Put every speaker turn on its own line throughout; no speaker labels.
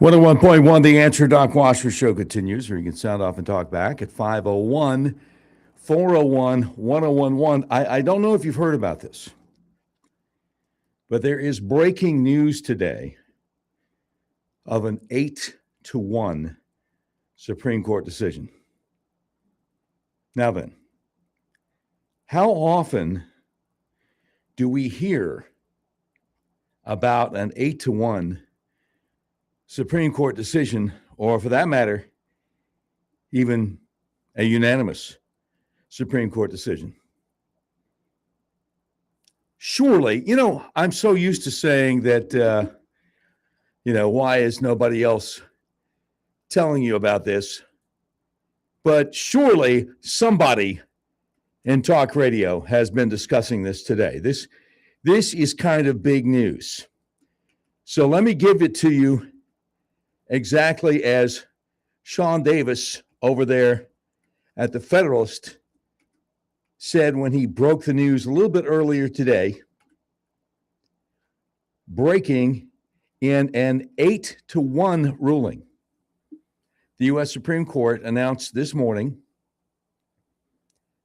101.1 The Answer. Doc Washburn Show continues, or you can sound off and talk back at 501 401 1011. I don't know if you've heard about this, but there is breaking news today of an 8-1 Supreme Court decision. Now then, how often do we hear about an 8-1 Supreme Court decision, or for that matter, even a unanimous Supreme Court decision? Surely, I'm so used to saying that, why is nobody else telling you about this? But surely somebody in talk radio has been discussing this today. This is kind of big news. So let me give it to you exactly as Sean Davis over there at the Federalist said when he broke the news a little bit earlier today. Breaking in an 8-1 ruling. The U.S. Supreme Court announced this morning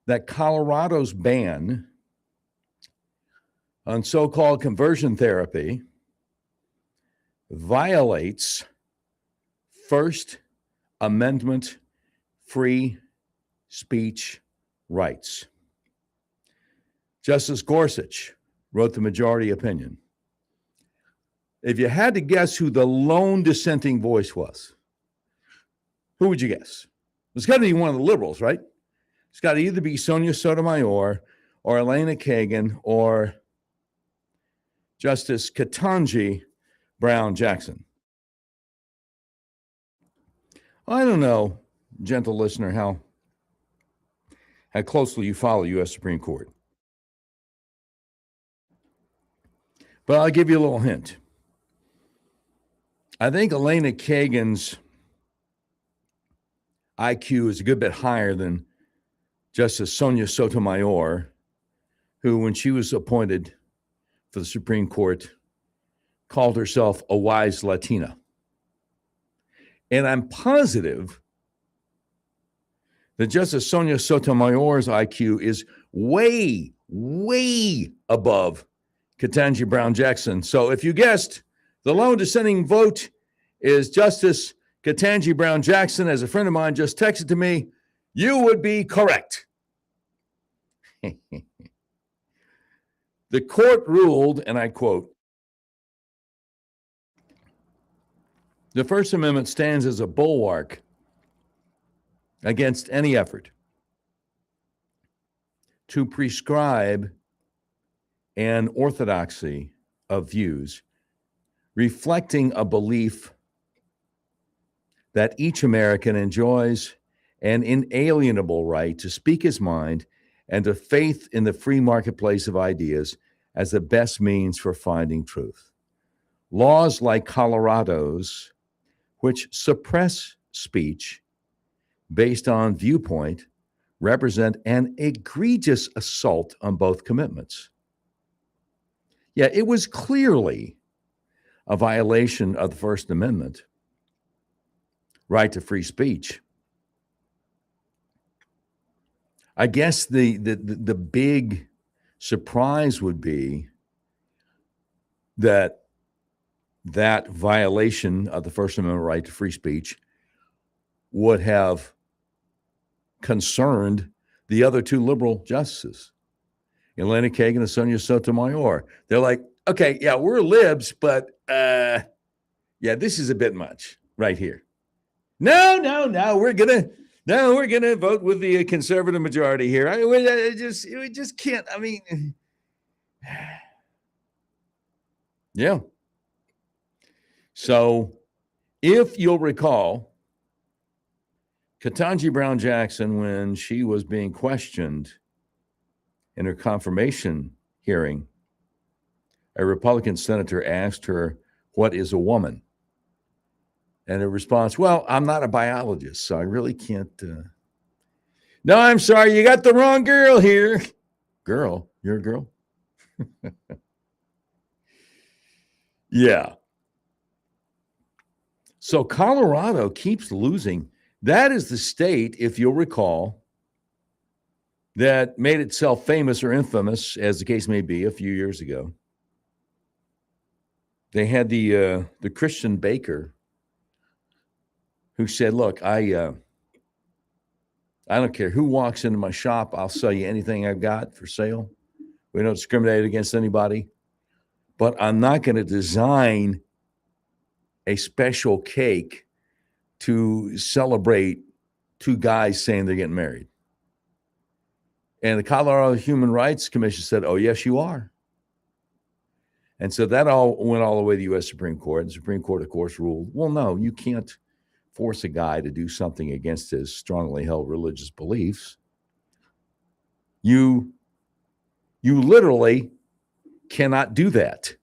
that Colorado's ban on so-called conversion therapy violates First Amendment free speech rights. Justice Gorsuch wrote the majority opinion. If you had to guess who the lone dissenting voice was, who would you guess? It's got to be one of the liberals, right? It's got to either be Sonia Sotomayor or Elena Kagan or Justice Ketanji Brown Jackson. I don't know, gentle listener, how closely you follow U.S. Supreme Court. But I'll give you a little hint. I think Elena Kagan's IQ is a good bit higher than Justice Sonia Sotomayor, who, when she was appointed for the Supreme Court, called herself a wise Latina. And I'm positive that Justice Sonia Sotomayor's IQ is way, way above Ketanji Brown Jackson. So if you guessed, the lone dissenting vote is Justice Ketanji Brown Jackson. As a friend of mine just texted to me, you would be correct. The court ruled, and I quote, "The First Amendment stands as a bulwark against any effort to prescribe an orthodoxy of views reflecting a belief that each American enjoys an inalienable right to speak his mind and a faith in the free marketplace of ideas as the best means for finding truth. Laws like Colorado's, which suppress speech based on viewpoint, represent an egregious assault on both commitments." Yeah, it was clearly a violation of the First Amendment, right to free speech. I guess the big surprise would be that violation of the First Amendment right to free speech would have concerned the other two liberal justices, Elena Kagan and Sonia Sotomayor. They're like, okay, yeah, we're libs, but this is a bit much right here. No, we're gonna vote with the conservative majority here. We just can't. I mean, yeah. So, if you'll recall, Ketanji Brown Jackson, when she was being questioned in her confirmation hearing, a Republican senator asked her, "What is a woman?" And her response, "Well, I'm not a biologist, so I really can't." No, I'm sorry, you got the wrong girl here. Girl? You're a girl? Yeah. So Colorado keeps losing. That is the state, if you'll recall, that made itself famous or infamous, as the case may be, a few years ago. They had the Christian baker who said, "Look, I don't care who walks into my shop. I'll sell you anything I've got for sale. We don't discriminate against anybody, but I'm not going to design a special cake to celebrate two guys saying they're getting married." And the Colorado Human Rights Commission said, "Oh, yes, you are." And so that all went all the way to the U.S. Supreme Court. And the Supreme Court, of course, ruled, well, no, you can't force a guy to do something against his strongly held religious beliefs. You literally cannot do that.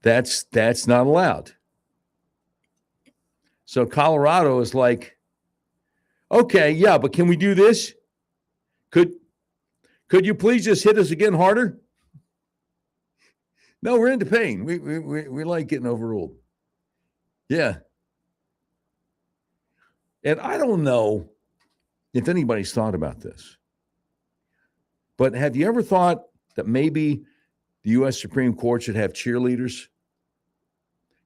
That's not allowed. So Colorado is like, okay, yeah, but can we do this? Could you please just hit us again harder? No, we're into pain. We like getting overruled. Yeah. And I don't know if anybody's thought about this, but have you ever thought that maybe the U.S. Supreme Court should have cheerleaders,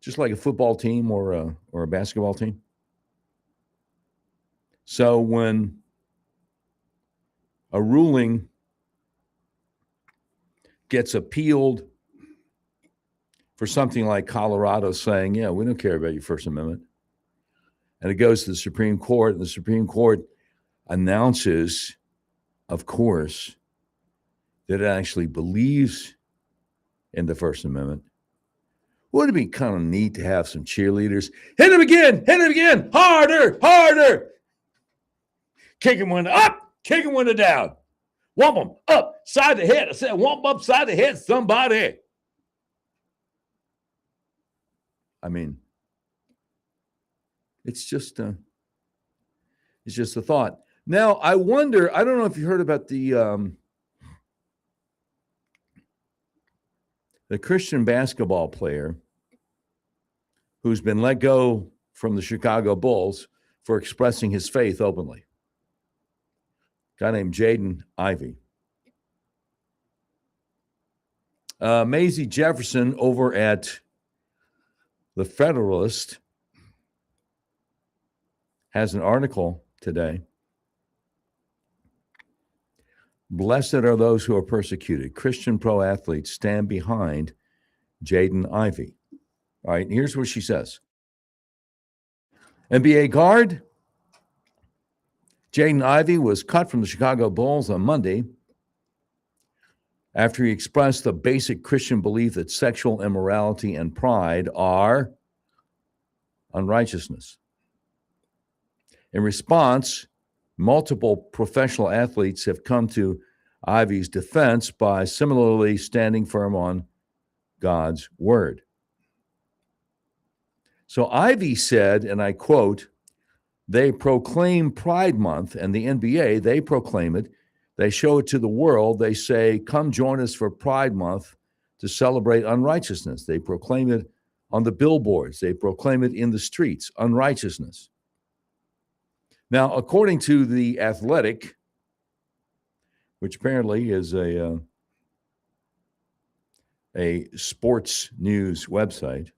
just like a football team or a basketball team? So when a ruling gets appealed for something like Colorado saying, yeah, we don't care about your First Amendment, and it goes to the Supreme Court, and the Supreme Court announces, of course, that it actually believes in the First Amendment, wouldn't it be kind of neat to have some cheerleaders? Hit him again, harder. Kick him one up, kick him one down. Whomp him up, side the head. I said, whomp up, side the head, somebody. I mean, it's just a thought. Now, I wonder, I don't know if you heard about the Christian basketball player who's been let go from the Chicago Bulls for expressing his faith openly. A guy named Jaden Ivey. Maisie Jefferson over at The Federalist has an article today. Blessed are those who are persecuted. Christian pro athletes stand behind Jaden Ivey. All right, here's what she says. NBA guard Jaden Ivey was cut from the Chicago Bulls on Monday after he expressed the basic Christian belief that sexual immorality and pride are unrighteousness. In response, multiple professional athletes have come to Ivey's defense by similarly standing firm on God's word. So Ivey said, and I quote, "They proclaim Pride Month, and the NBA, they proclaim it. They show it to the world. They say, come join us for Pride Month to celebrate unrighteousness. They proclaim it on the billboards. They proclaim it in the streets, unrighteousness." Now, according to The Athletic, which apparently is a sports news website,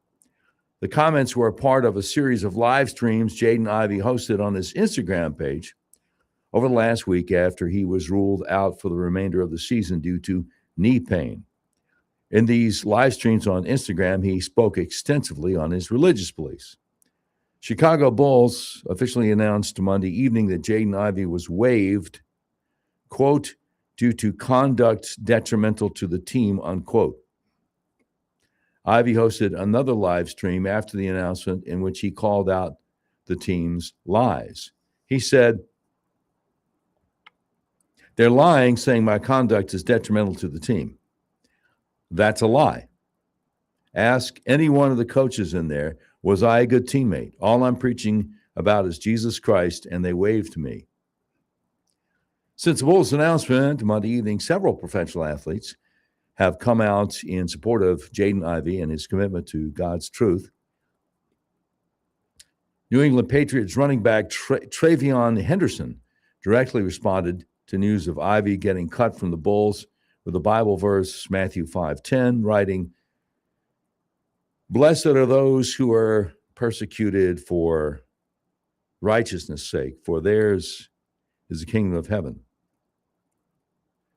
the comments were a part of a series of live streams Jaden Ivey hosted on his Instagram page over the last week after he was ruled out for the remainder of the season due to knee pain. In these live streams on Instagram, he spoke extensively on his religious beliefs. Chicago Bulls officially announced Monday evening that Jaden Ivey was waived, quote, due to conduct detrimental to the team, unquote. Ivey hosted another live stream after the announcement in which he called out the team's lies. He said, "They're lying, saying my conduct is detrimental to the team. That's a lie. Ask any one of the coaches in there, was I a good teammate? All I'm preaching about is Jesus Christ, and they waved me." Since the Bulls' announcement Monday evening, several professional athletes have come out in support of Jaden Ivey and his commitment to God's truth. New England Patriots running back Travion Henderson directly responded to news of Ivy getting cut from the Bulls with a Bible verse, Matthew 5:10, writing, "Blessed are those who are persecuted for righteousness' sake, for theirs is the kingdom of heaven."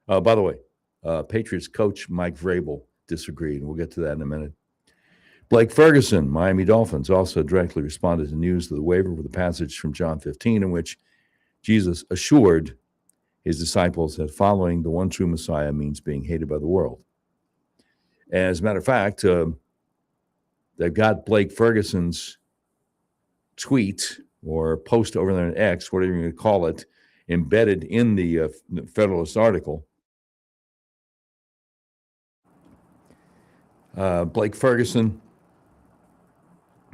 By the way, Patriots coach Mike Vrabel disagreed, and we'll get to that in a minute. Blake Ferguson, Miami Dolphins, also directly responded to news of the waiver with a passage from John 15 in which Jesus assured his disciples that following the one true Messiah means being hated by the world. As a matter of fact, they've got Blake Ferguson's tweet or post over there on X, whatever you're going to call it, embedded in the Federalist article. Blake Ferguson,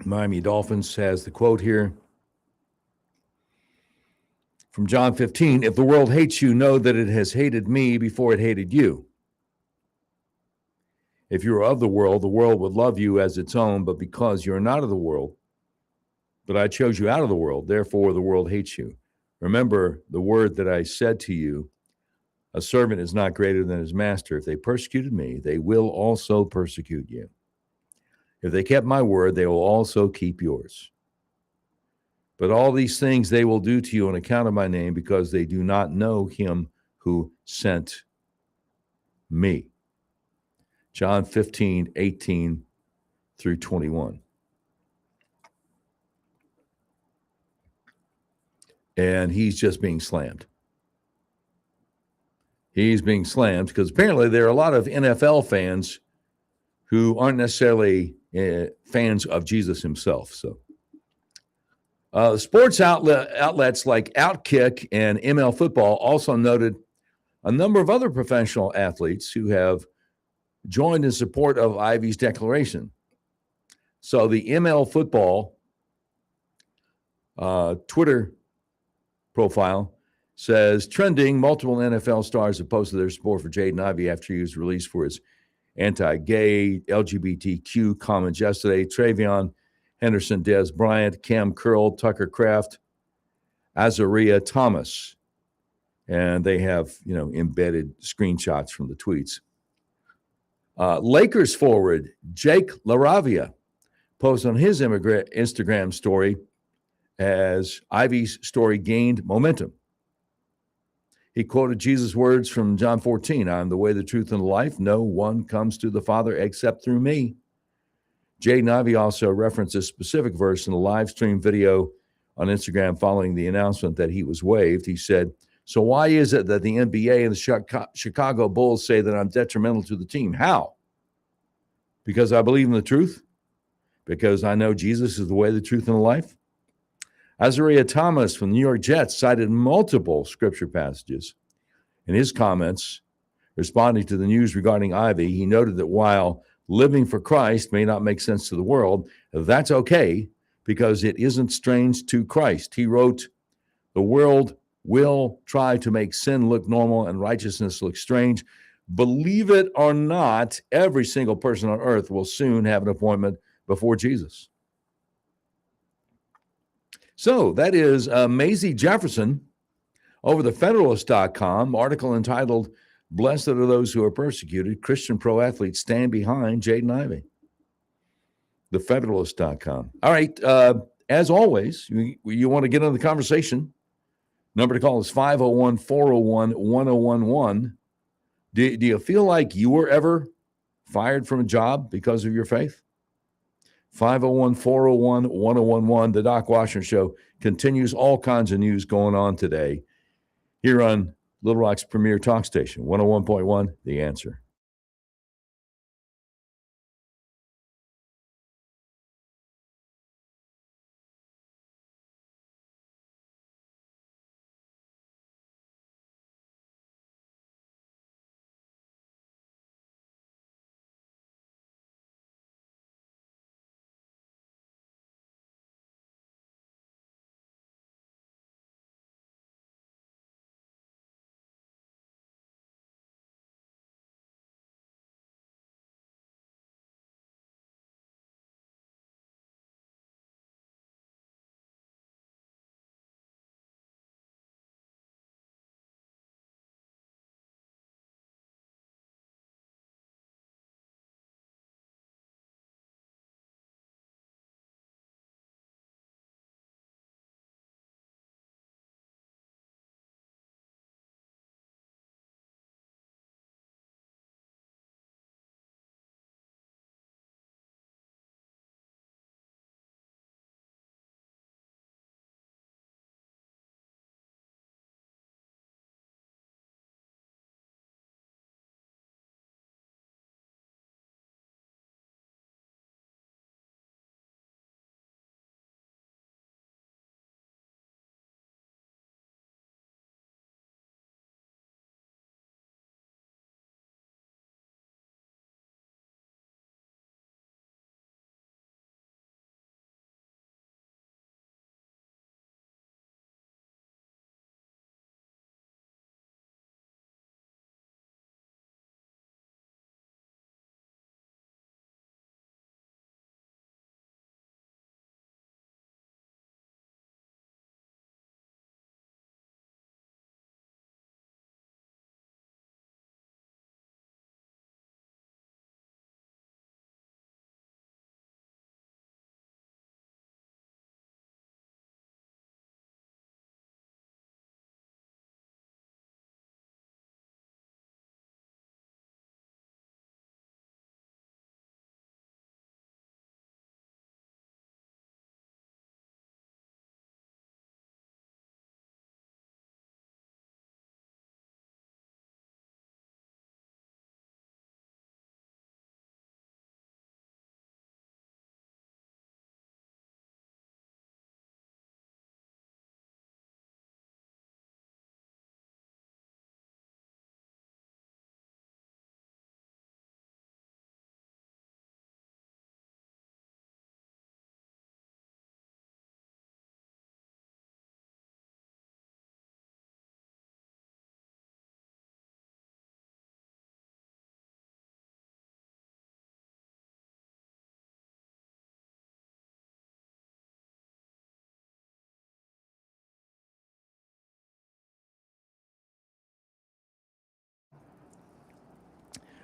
Miami Dolphins, has the quote here from John 15, "If the world hates you, know that it has hated me before it hated you. If you were of the world would love you as its own, but because you're not of the world, but I chose you out of the world, therefore the world hates you. Remember the word that I said to you, a servant is not greater than his master. If they persecuted me, they will also persecute you. If they kept my word, they will also keep yours. But all these things they will do to you on account of my name, because they do not know him who sent me." John 15:18 through 21. And he's just being slammed. He's being slammed because apparently there are a lot of NFL fans who aren't necessarily fans of Jesus himself. So, sports outlets like Outkick and ML Football also noted a number of other professional athletes who have joined in support of Ivy's declaration. So the ML Football Twitter profile says, trending, multiple NFL stars have posted their support for Jaden Ivey after he was released for his anti-gay, LGBTQ comments yesterday. Travion Henderson, Des Bryant, Cam Curl, Tucker Kraft, Azaria Thomas. And they have, embedded screenshots from the tweets. Lakers forward Jake LaRavia posted on his Instagram story as Ivy's story gained momentum. He quoted Jesus' words from John 14, "I am the way, the truth, and the life. No one comes to the Father except through me." Jaden Ivey also referenced a specific verse in a live stream video on Instagram following the announcement that he was waived. He said, "So why is it that the NBA and the Chicago Bulls say that I'm detrimental to the team? How? Because I believe in the truth? Because I know Jesus is the way, the truth, and the life?" Azaria Thomas from the New York Jets cited multiple scripture passages. In his comments, responding to the news regarding Ivy, he noted that while living for Christ may not make sense to the world, that's okay because it isn't strange to Christ. He wrote, "The world will try to make sin look normal and righteousness look strange. Believe it or not, every single person on earth will soon have an appointment before Jesus." So that is Maisie Jefferson over the Federalist.com, article entitled, "Blessed are those who are persecuted. Christian pro athletes stand behind Jaden Ivey." The Federalist.com. All right. As always, you want to get into the conversation. Number to call is 501-401-1011. Do you feel like you were ever fired from a job because of your faith? 501-401-1011. The Doc Washburn Show continues. All kinds of news going on today here on Little Rock's premier talk station, 101.1, The Answer.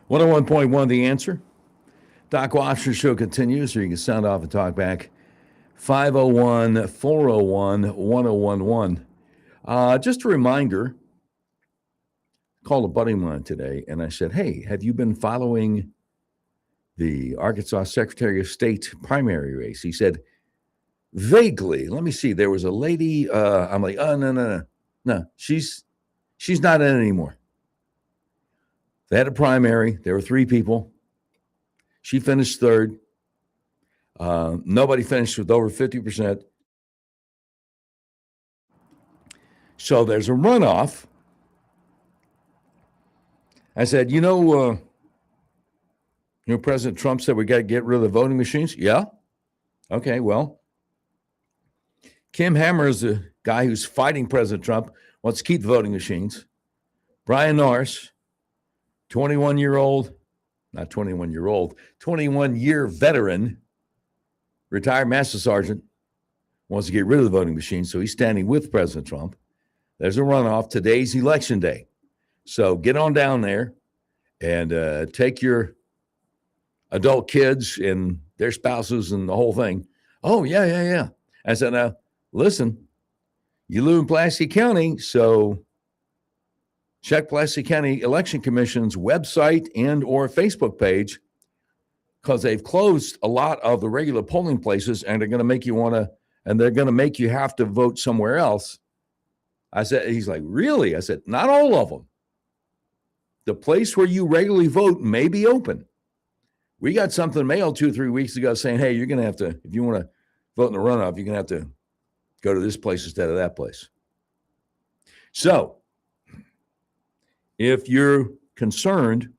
101.1 The Answer. Doc Washburn Show continues, or you can sound off and talk back. 501-401-1011. Just a reminder, called a buddy of mine today, and I said, hey, have you been following the Arkansas Secretary of State primary race? He said, vaguely. Let me see. There was a lady. I'm like, oh, no. She's not in anymore. They had a primary. There were 3 people. She finished 3rd. Nobody finished with over 50%. So there's a runoff. I said, President Trump said we got to get rid of the voting machines? Yeah. Okay, well, Kim Hammer is the guy who's fighting President Trump, wants to keep the voting machines. Brian Norris, 21-year-old, not 21-year-old, 21-year veteran, retired master sergeant, wants to get rid of the voting machines, so he's standing with President Trump. There's a runoff. Today's election day. So get on down there and take your adult kids and their spouses and the whole thing. Oh, yeah. I said, now, listen, you live in Pulaski County, so check Pulaski County Election Commission's website and or Facebook page, because they've closed a lot of the regular polling places, and they're going to make you have to vote somewhere else. I said, he's like, really? I said, not all of them. The place where you regularly vote may be open. We got something mailed 2 or 3 weeks ago saying, hey, you're going to have to, if you want to vote in the runoff, you're going to have to go to this place instead of that place. So if you're concerned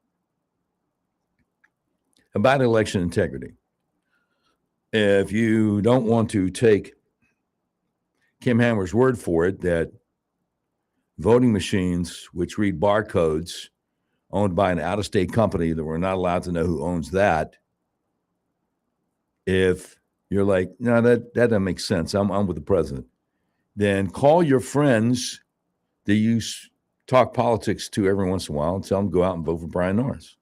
about election integrity, if you don't want to take Kim Hammer's word for it that voting machines, which read barcodes, owned by an out-of-state company that we're not allowed to know who owns that, if you're like, no, that doesn't make sense, I'm with the president, then call your friends that you talk politics to every once in a while and tell them go out and vote for Brian Norris.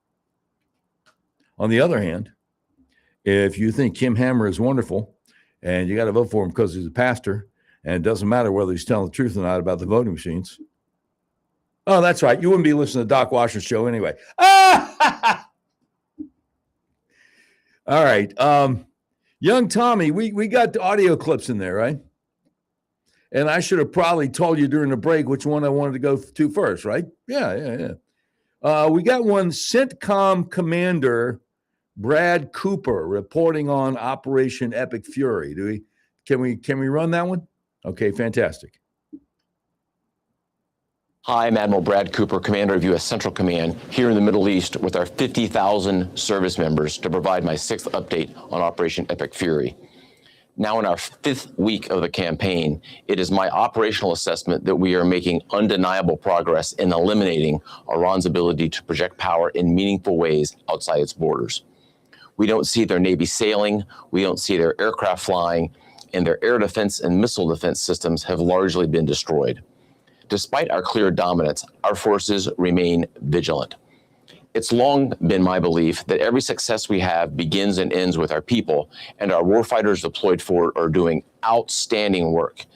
On the other hand, if you think Kim Hammer is wonderful and you got to vote for him because he's a pastor, and it doesn't matter whether he's telling the truth or not about the voting machines. Oh, that's right. You wouldn't be listening to Doc Washburn's show anyway. All right. Young Tommy, we got the audio clips in there, right? And I should have probably told you during the break which one I wanted to go to first, right? Yeah. We got one, CENTCOM Commander Brad Cooper reporting on Operation Epic Fury. Can we run that one? Okay, fantastic.
Hi, I'm Admiral Brad Cooper, Commander of U.S. Central Command, here in the Middle East with our 50,000 service members to provide my 6th update on Operation Epic Fury. Now in our 5th week of the campaign, it is my operational assessment that we are making undeniable progress in eliminating Iran's ability to project power in meaningful ways outside its borders. We don't see their Navy sailing, we don't see their aircraft flying, and their air defense and missile defense systems have largely been destroyed. Despite our clear dominance, our forces remain vigilant. It's long been my belief that every success we have begins and ends with our people, and our warfighters deployed for it are doing outstanding work.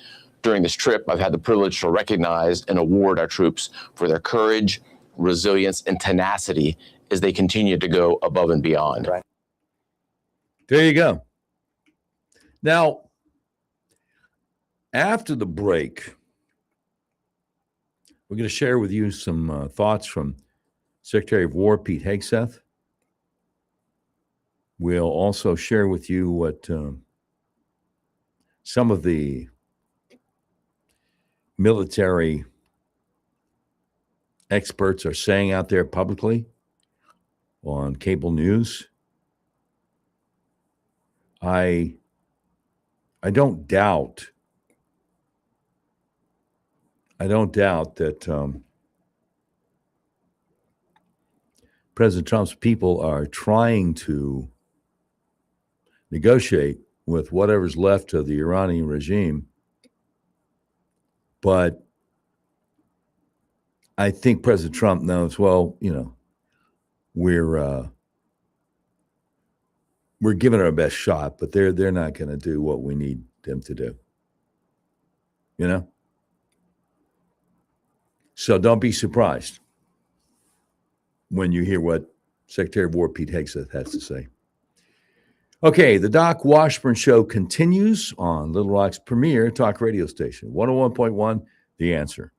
During this trip, I've had the privilege to recognize and award our troops for their courage, resilience, and tenacity as they continue to go above and beyond.
Right. There you go. Now, after the break, we're going to share with you some thoughts from Secretary of War Pete Hegseth. We'll also share with you what some of the military experts are saying out there publicly on cable news. I don't doubt that President Trump's people are trying to negotiate with whatever's left of the Iranian regime. But I think President Trump knows, well, we're giving it our best shot, but they're not going to do what we need them to do. You know? So don't be surprised when you hear what Secretary of War Pete Hegseth has to say. Okay, the Doc Washburn Show continues on Little Rock's premier talk radio station, 101.1, The Answer.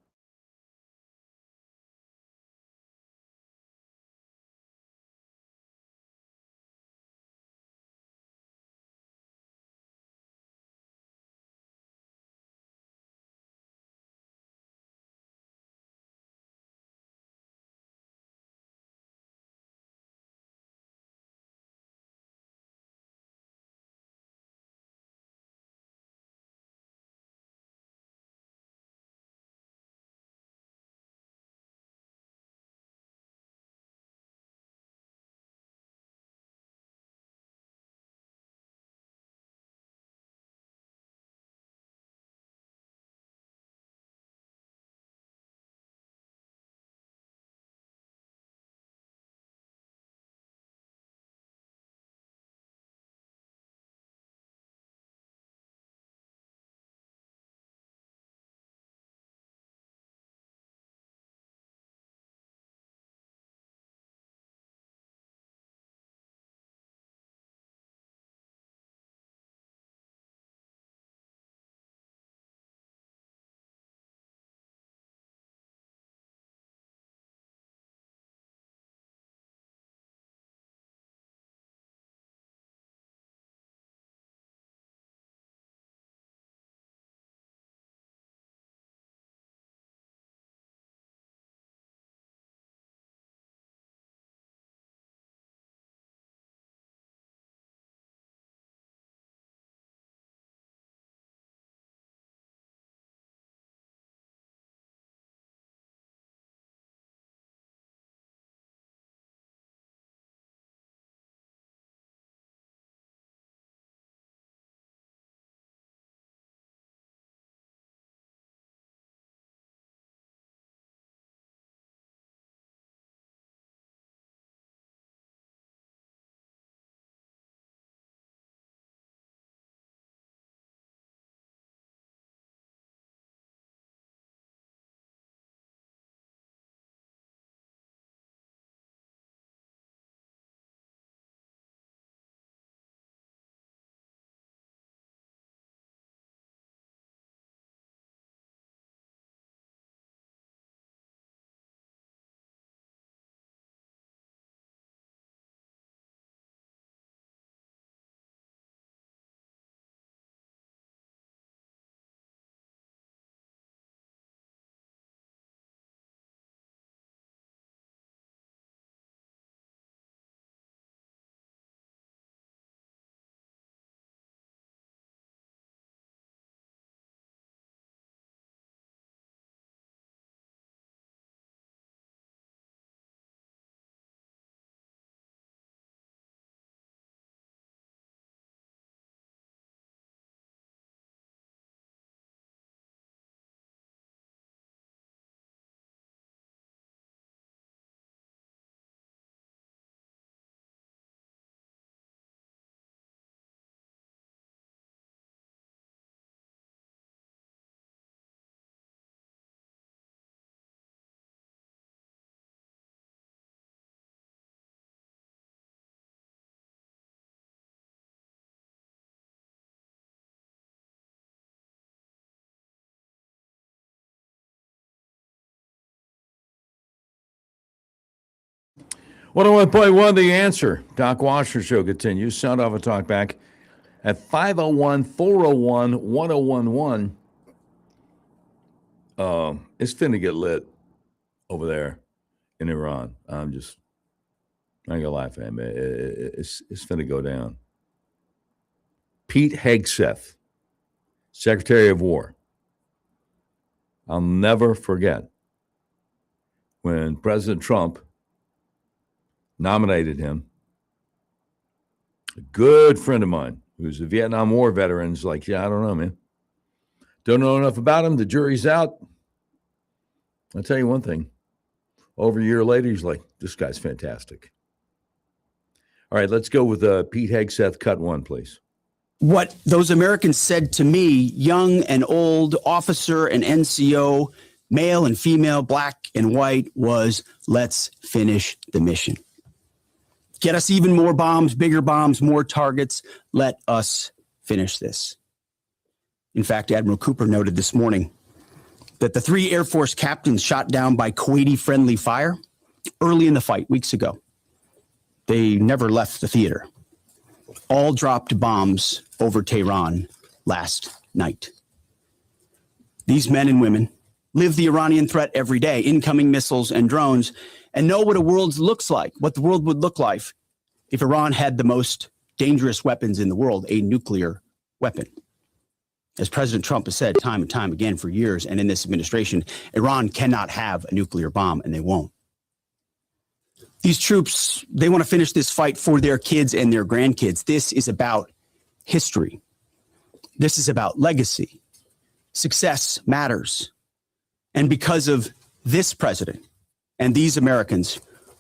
One oh one point one, The Answer. Doc Washburn Show continues. Sound off and talk back at 501-401-1011. It's finna get lit over there in Iran. I ain't gonna lie, fam. It's finna go down. Pete Hegseth, Secretary of War. I'll never forget when President Trump nominated him. A good friend of mine who's a Vietnam War veteran is like, yeah, I don't know, man. Don't know enough about him. The jury's out. I'll tell you one thing. Over a year later, he's like, this guy's fantastic. All right, let's go with Pete Hegseth, cut one, please.
What those Americans said to me, young and old, officer and NCO, male and female, black and white, was let's finish the mission. Get us even more bombs, bigger bombs, more targets. Let us finish this. In fact, Admiral Cooper noted this morning that the 3 Air Force captains shot down by Kuwaiti-friendly fire early in the fight weeks ago. They never left the theater. All dropped bombs over Tehran last night. These men and women live the Iranian threat every day, incoming missiles and drones, and know what a world looks like, what the world would look like if Iran had the most dangerous weapons in the world, a nuclear weapon. As President Trump has said time and time again for years, and in this administration, Iran cannot have a nuclear bomb, and they won't. These troops, they want to finish this fight for their kids and their grandkids. This is about history. This is about legacy. Success matters. And because of this president and these Americans,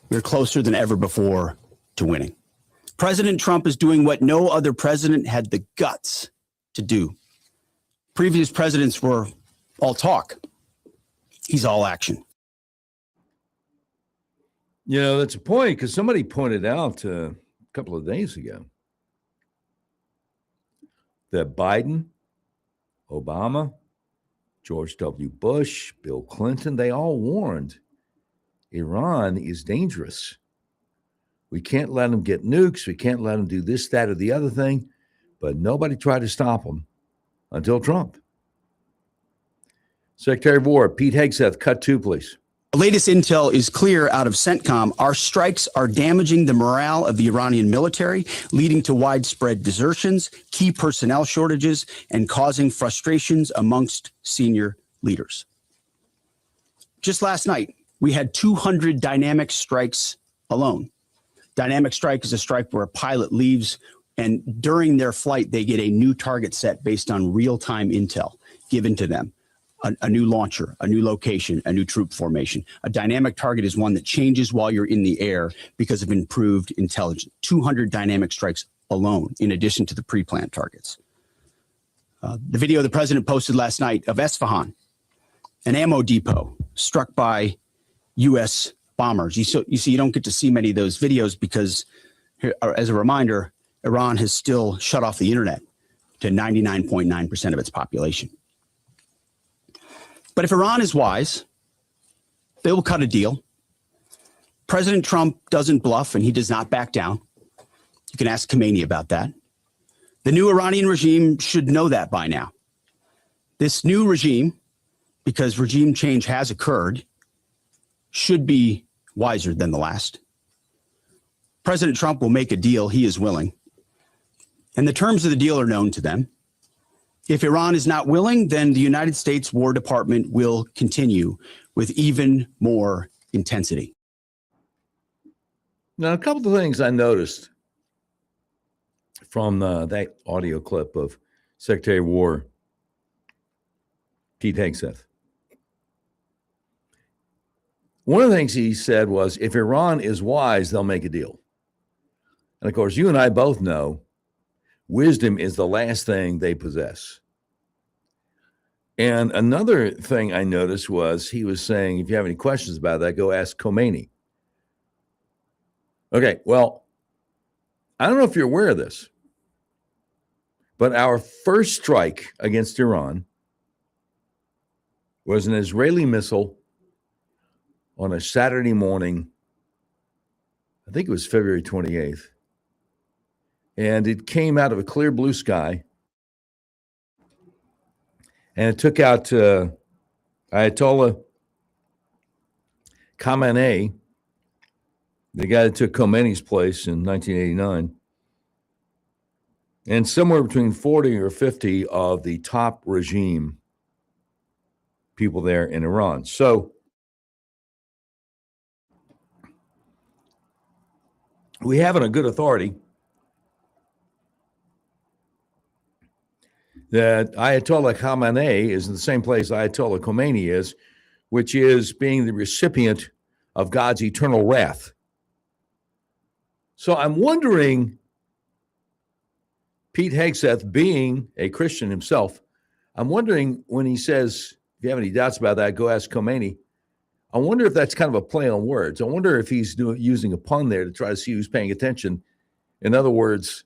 we're closer than ever before to winning. President Trump is doing what no other president had the guts to do. Previous presidents were all talk. He's all action.
You know, that's a point, because somebody pointed out a couple of days ago that Biden, Obama, George W. Bush, Bill Clinton, they all warned Iran is dangerous. We can't let them get nukes. We can't let them do this, that, or the other thing. But nobody tried to stop them until Trump. Secretary of War, Pete Hegseth, cut two, please.
The latest intel is clear out of CENTCOM. Our strikes are damaging the morale of the Iranian military, leading to widespread desertions, key personnel shortages, and causing frustrations amongst senior leaders. Just last night, we had 200 dynamic strikes alone. Dynamic strike is a strike where a pilot leaves, and during their flight, they get a new target set based on real-time intel given to them. A new launcher, a new location, a new troop formation. A dynamic target is one that changes while you're in the air because of improved intelligence. 200 dynamic strikes alone, in addition to the pre-planned targets. The video the president posted last night of Esfahan, an ammo depot struck by U.S. bombers. You see, you don't get to see many of those videos because, as a reminder, Iran has still shut off the internet to 99.9% of its population. But if Iran is wise, they will cut a deal. President Trump doesn't bluff, and he does not back down. You can ask Khomeini about that. The new Iranian regime should know that by now. This new regime, because regime change has occurred, should be wiser than the last. President Trump will make a deal. He is willing. And the terms of the deal are known to them. If Iran is not willing, then the United States War Department will continue with even more intensity.
Now, a couple of things I noticed from that audio clip of Secretary of War Pete Hegseth. One of the things he said was, if Iran is wise, they'll make a deal. And of course, you and I both know wisdom is the last thing they possess. And another thing I noticed was he was saying, if you have any questions about that, go ask Khomeini. Okay, well, I don't know if you're aware of this, but our first strike against Iran was an Israeli missile on a Saturday morning. I think it was February 28th. And it came out of a clear blue sky. And it took out Ayatollah Khamenei, the guy that took Khomeini's place in 1989. And somewhere between 40 or 50 of the top regime people there in Iran. So we have it on good authority that Ayatollah Khamenei is in the same place Ayatollah Khomeini is, which is being the recipient of God's eternal wrath. So I'm wondering, Pete Hegseth, being a Christian himself, I'm wondering when he says, if you have any doubts about that, go ask Khomeini. I wonder if that's kind of a play on words. I wonder if he's using a pun there to try to see who's paying attention. In other words,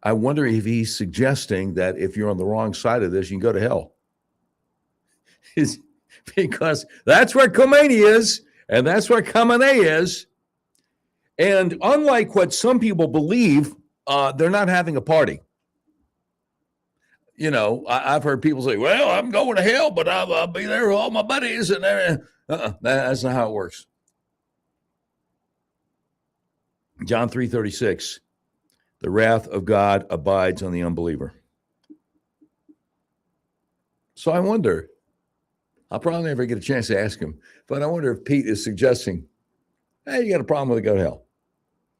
I wonder if he's suggesting that if you're on the wrong side of this, you can go to hell. Because that's where Khomeini is, and that's where Khamenei is. And unlike what some people believe, they're not having a party. You know, I've heard people say, well, I'm going to hell, but I'll be there with all my buddies. And that's not how it works. John 3:36, the wrath of God abides on the unbeliever. So I wonder, I'll probably never get a chance to ask him, but I wonder if Pete is suggesting, hey, you got a problem with it, go to hell.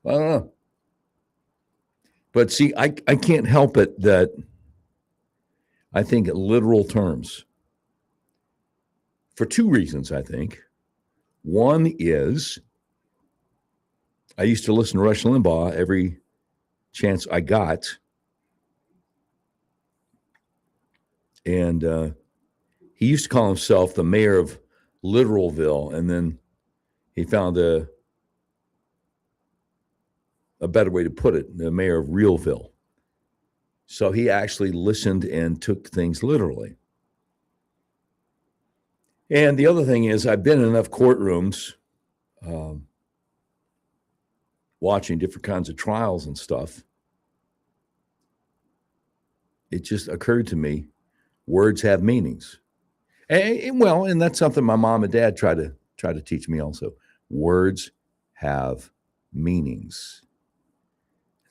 I don't know. But see, I can't help it that I think in literal terms for two reasons, I think. One is I used to listen to Rush Limbaugh every chance I got. And he used to call himself the mayor of Literalville, and then he found a better way to put it, the mayor of Realville. So he actually listened and took things literally. And the other thing is, I've been in enough courtrooms watching different kinds of trials and stuff. It just occurred to me, words have meanings. And that's something my mom and dad try to teach me also. Words have meanings.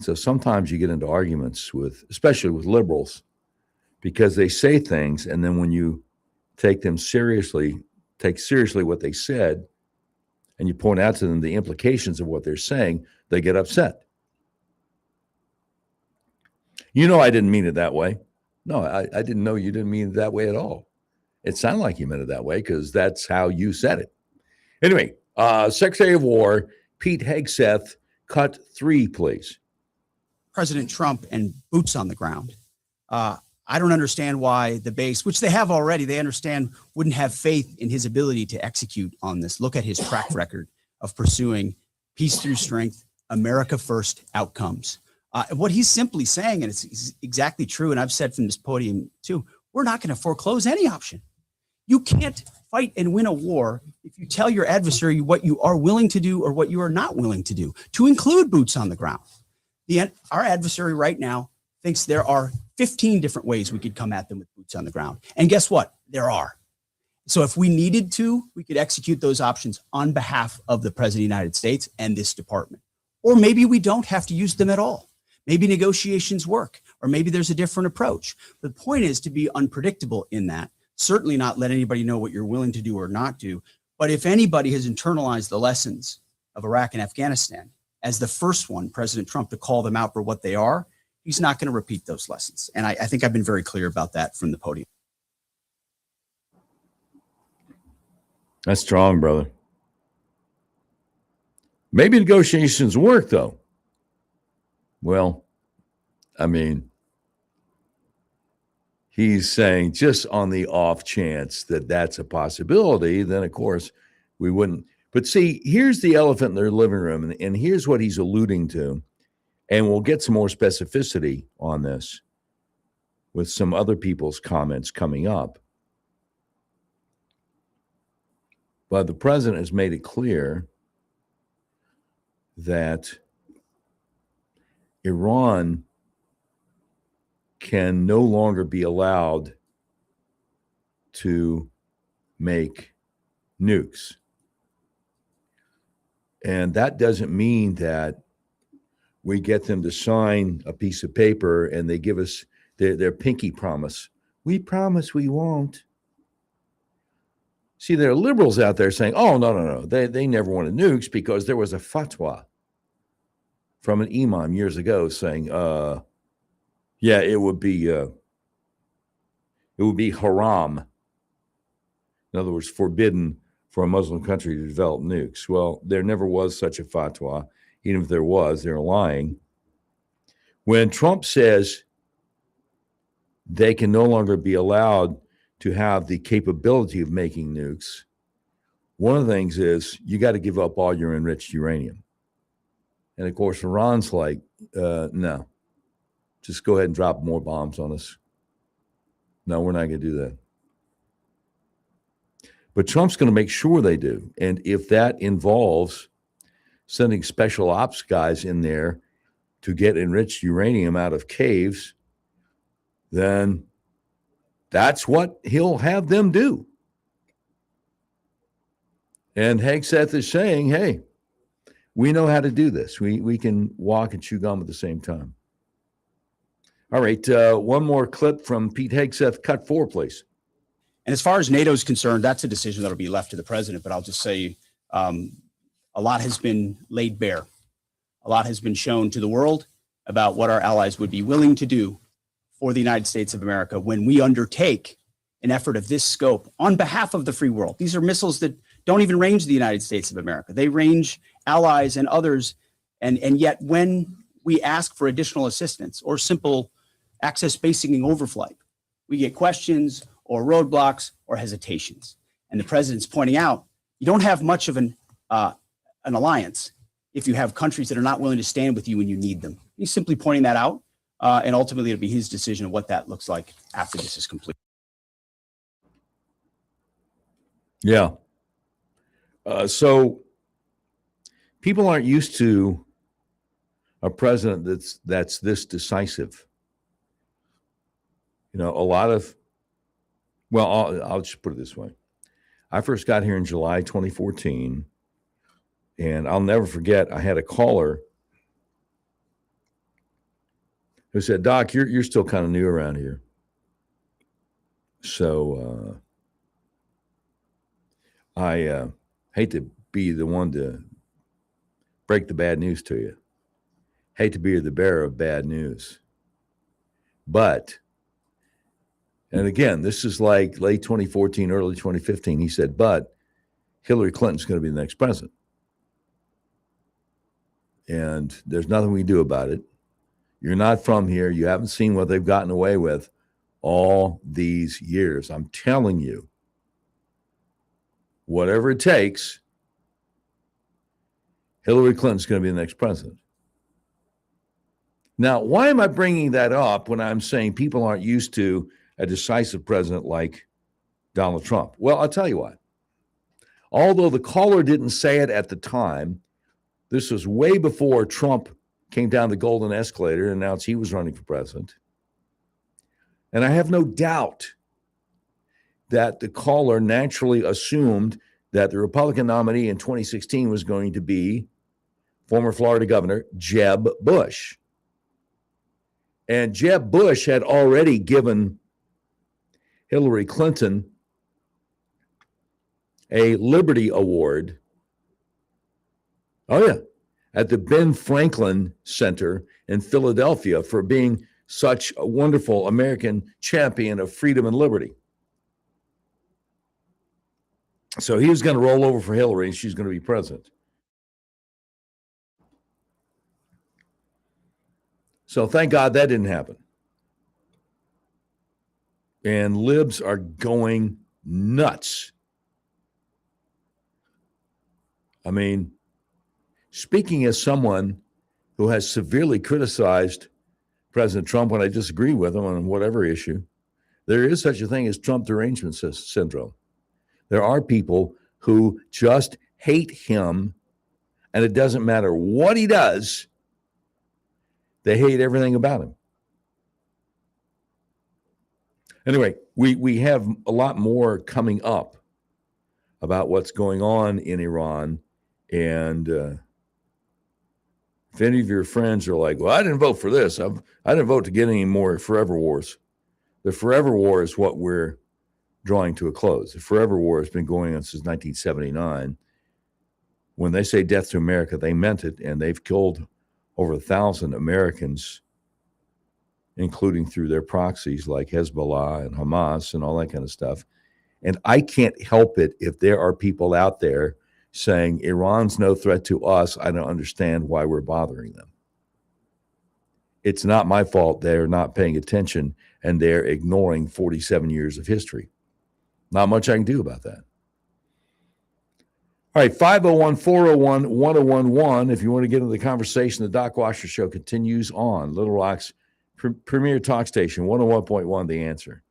So sometimes you get into arguments especially with liberals, because they say things, and then when you take seriously what they said, and you point out to them the implications of what they're saying, they get upset. You know, I didn't mean it that way. No, I didn't know you didn't mean it that way at all. It sounded like you meant it that way because that's how you said it. Anyway, Secretary of War, Pete Hegseth, cut 3, please.
President Trump and boots on the ground. I don't understand why the base, which they have already, they understand, wouldn't have faith in his ability to execute on this. Look at his track record of pursuing peace through strength, America first outcomes. What he's simply saying, and it's exactly true, and I've said from this podium too, we're not going to foreclose any option. You can't fight and win a war if you tell your adversary what you are willing to do or what you are not willing to do, to include boots on the ground. Our adversary right now thinks there are 15 different ways we could come at them with boots on the ground. And guess what? There are. So if we needed to, we could execute those options on behalf of the President of the United States and this department. Or maybe we don't have to use them at all. Maybe negotiations work, or maybe there's a different approach. The point is to be unpredictable in that. Certainly not let anybody know what you're willing to do or not do. But if anybody has internalized the lessons of Iraq and Afghanistan, as the first one, President Trump, to call them out for what they are, he's not going to repeat those lessons. And I think I've been very clear about that from the podium.
That's strong, brother. Maybe negotiations work, though. Well, I mean, he's saying just on the off chance that that's a possibility, then, of course, we wouldn't. But see, here's the elephant in their living room, and here's what he's alluding to. And we'll get some more specificity on this with some other people's comments coming up. But the president has made it clear that Iran can no longer be allowed to make nukes. And that doesn't mean that we get them to sign a piece of paper and they give us their pinky promise. We promise we won't. See, there are liberals out there saying, oh, no. They never wanted nukes because there was a fatwa from an imam years ago saying, it would be haram. In other words, forbidden for a Muslim country to develop nukes. Well, there never was such a fatwa. Even if there was, they're lying. When Trump says they can no longer be allowed to have the capability of making nukes, one of the things is you got to give up all your enriched uranium. And of course, Iran's like, no, just go ahead and drop more bombs on us. No, we're not going to do that. But Trump's going to make sure they do. And if that involves sending special ops guys in there to get enriched uranium out of caves, then that's what he'll have them do. And Hegseth is saying, hey, we know how to do this. We can walk and chew gum at the same time. All right, one more clip from Pete Hegseth, cut 4, please.
And as far as NATO is concerned, that's a decision that'll be left to the president. But I'll just say a lot has been laid bare. A lot has been shown to the world about what our allies would be willing to do for the United States of America when we undertake an effort of this scope on behalf of the free world. These are missiles that don't even range the United States of America. They range allies and others. And yet when we ask for additional assistance or simple access basing and overflight, we get questions or roadblocks or hesitations. And the president's pointing out, you don't have much of an alliance if you have countries that are not willing to stand with you when you need them. He's simply pointing that out. And ultimately, it'll be his decision of what that looks like after this is complete.
Yeah. So people aren't used to a president that's this decisive. You know, a lot of, well, I'll just put it this way. I first got here in July 2014, and I'll never forget, I had a caller who said, Doc, you're still kind of new around here. So I hate to be the one to break the bad news to you. Hate to be the bearer of bad news. But, and again, this is like late 2014, early 2015. He said, but Hillary Clinton's going to be the next president. And there's nothing we can do about it. You're not from here. You haven't seen what they've gotten away with all these years. I'm telling you, whatever it takes, Hillary Clinton's going to be the next president. Now, why am I bringing that up when I'm saying people aren't used to a decisive president like Donald Trump? Well, I'll tell you why. Although the caller didn't say it at the time, this was way before Trump came down the golden escalator and announced he was running for president. And I have no doubt that the caller naturally assumed that the Republican nominee in 2016 was going to be former Florida Governor Jeb Bush. And Jeb Bush had already given Hillary Clinton a Liberty Award. Oh, yeah. At the Ben Franklin Center in Philadelphia for being such a wonderful American champion of freedom and liberty. So he was going to roll over for Hillary and she's going to be president. So thank God that didn't happen. And libs are going nuts. I mean, speaking as someone who has severely criticized President Trump when I disagree with him on whatever issue, there is such a thing as Trump derangement syndrome. There are people who just hate him, and it doesn't matter what he does, they hate everything about him. Anyway, we have a lot more coming up about what's going on in Iran. And if any of your friends are like, well, I didn't vote for this. I didn't vote to get any more forever wars. The forever war is what we're drawing to a close. The forever war has been going on since 1979. When they say death to America, they meant it. And they've killed over 1,000 Americans, including through their proxies like Hezbollah and Hamas and all that kind of stuff. And I can't help it if there are people out there saying Iran's no threat to us. I don't understand why we're bothering them. It's not my fault they're not paying attention and they're ignoring 47 years of history. Not much I can do about that. All right, 501-401-1011. If you want to get into the conversation, the Doc Washburn Show continues on Little Rock's premier talk station, 101.1 The Answer.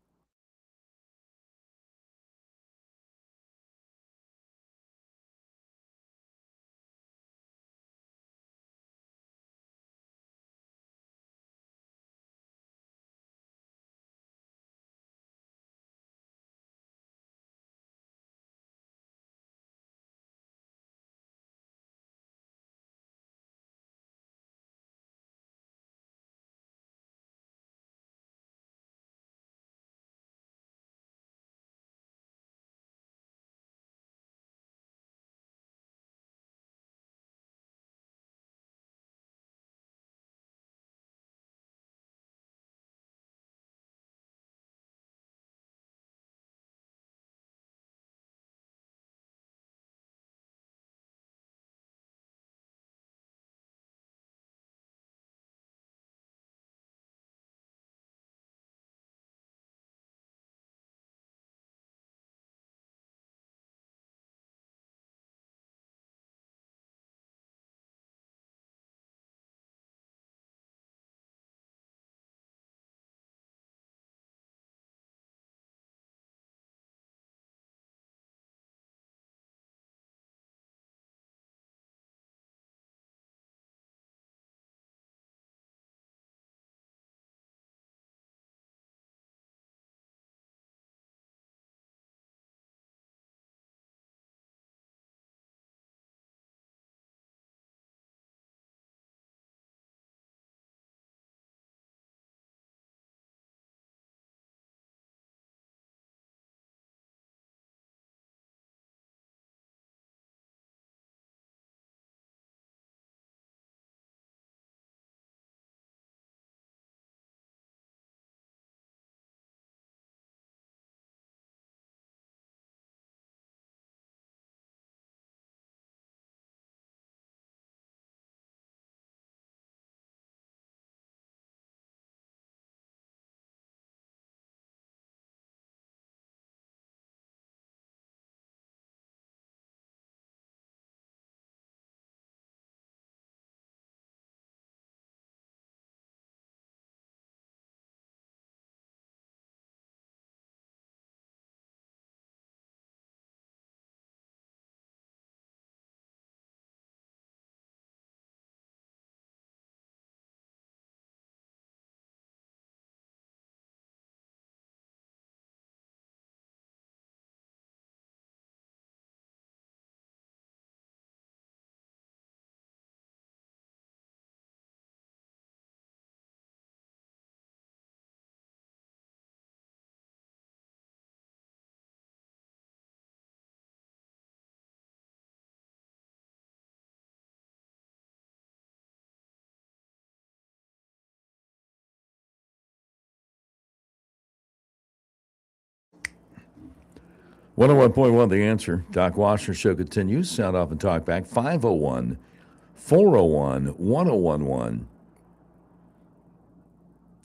One 101.1 The Answer. Doc Washburn Show continues. Sound off and talk back. 501-401-1011.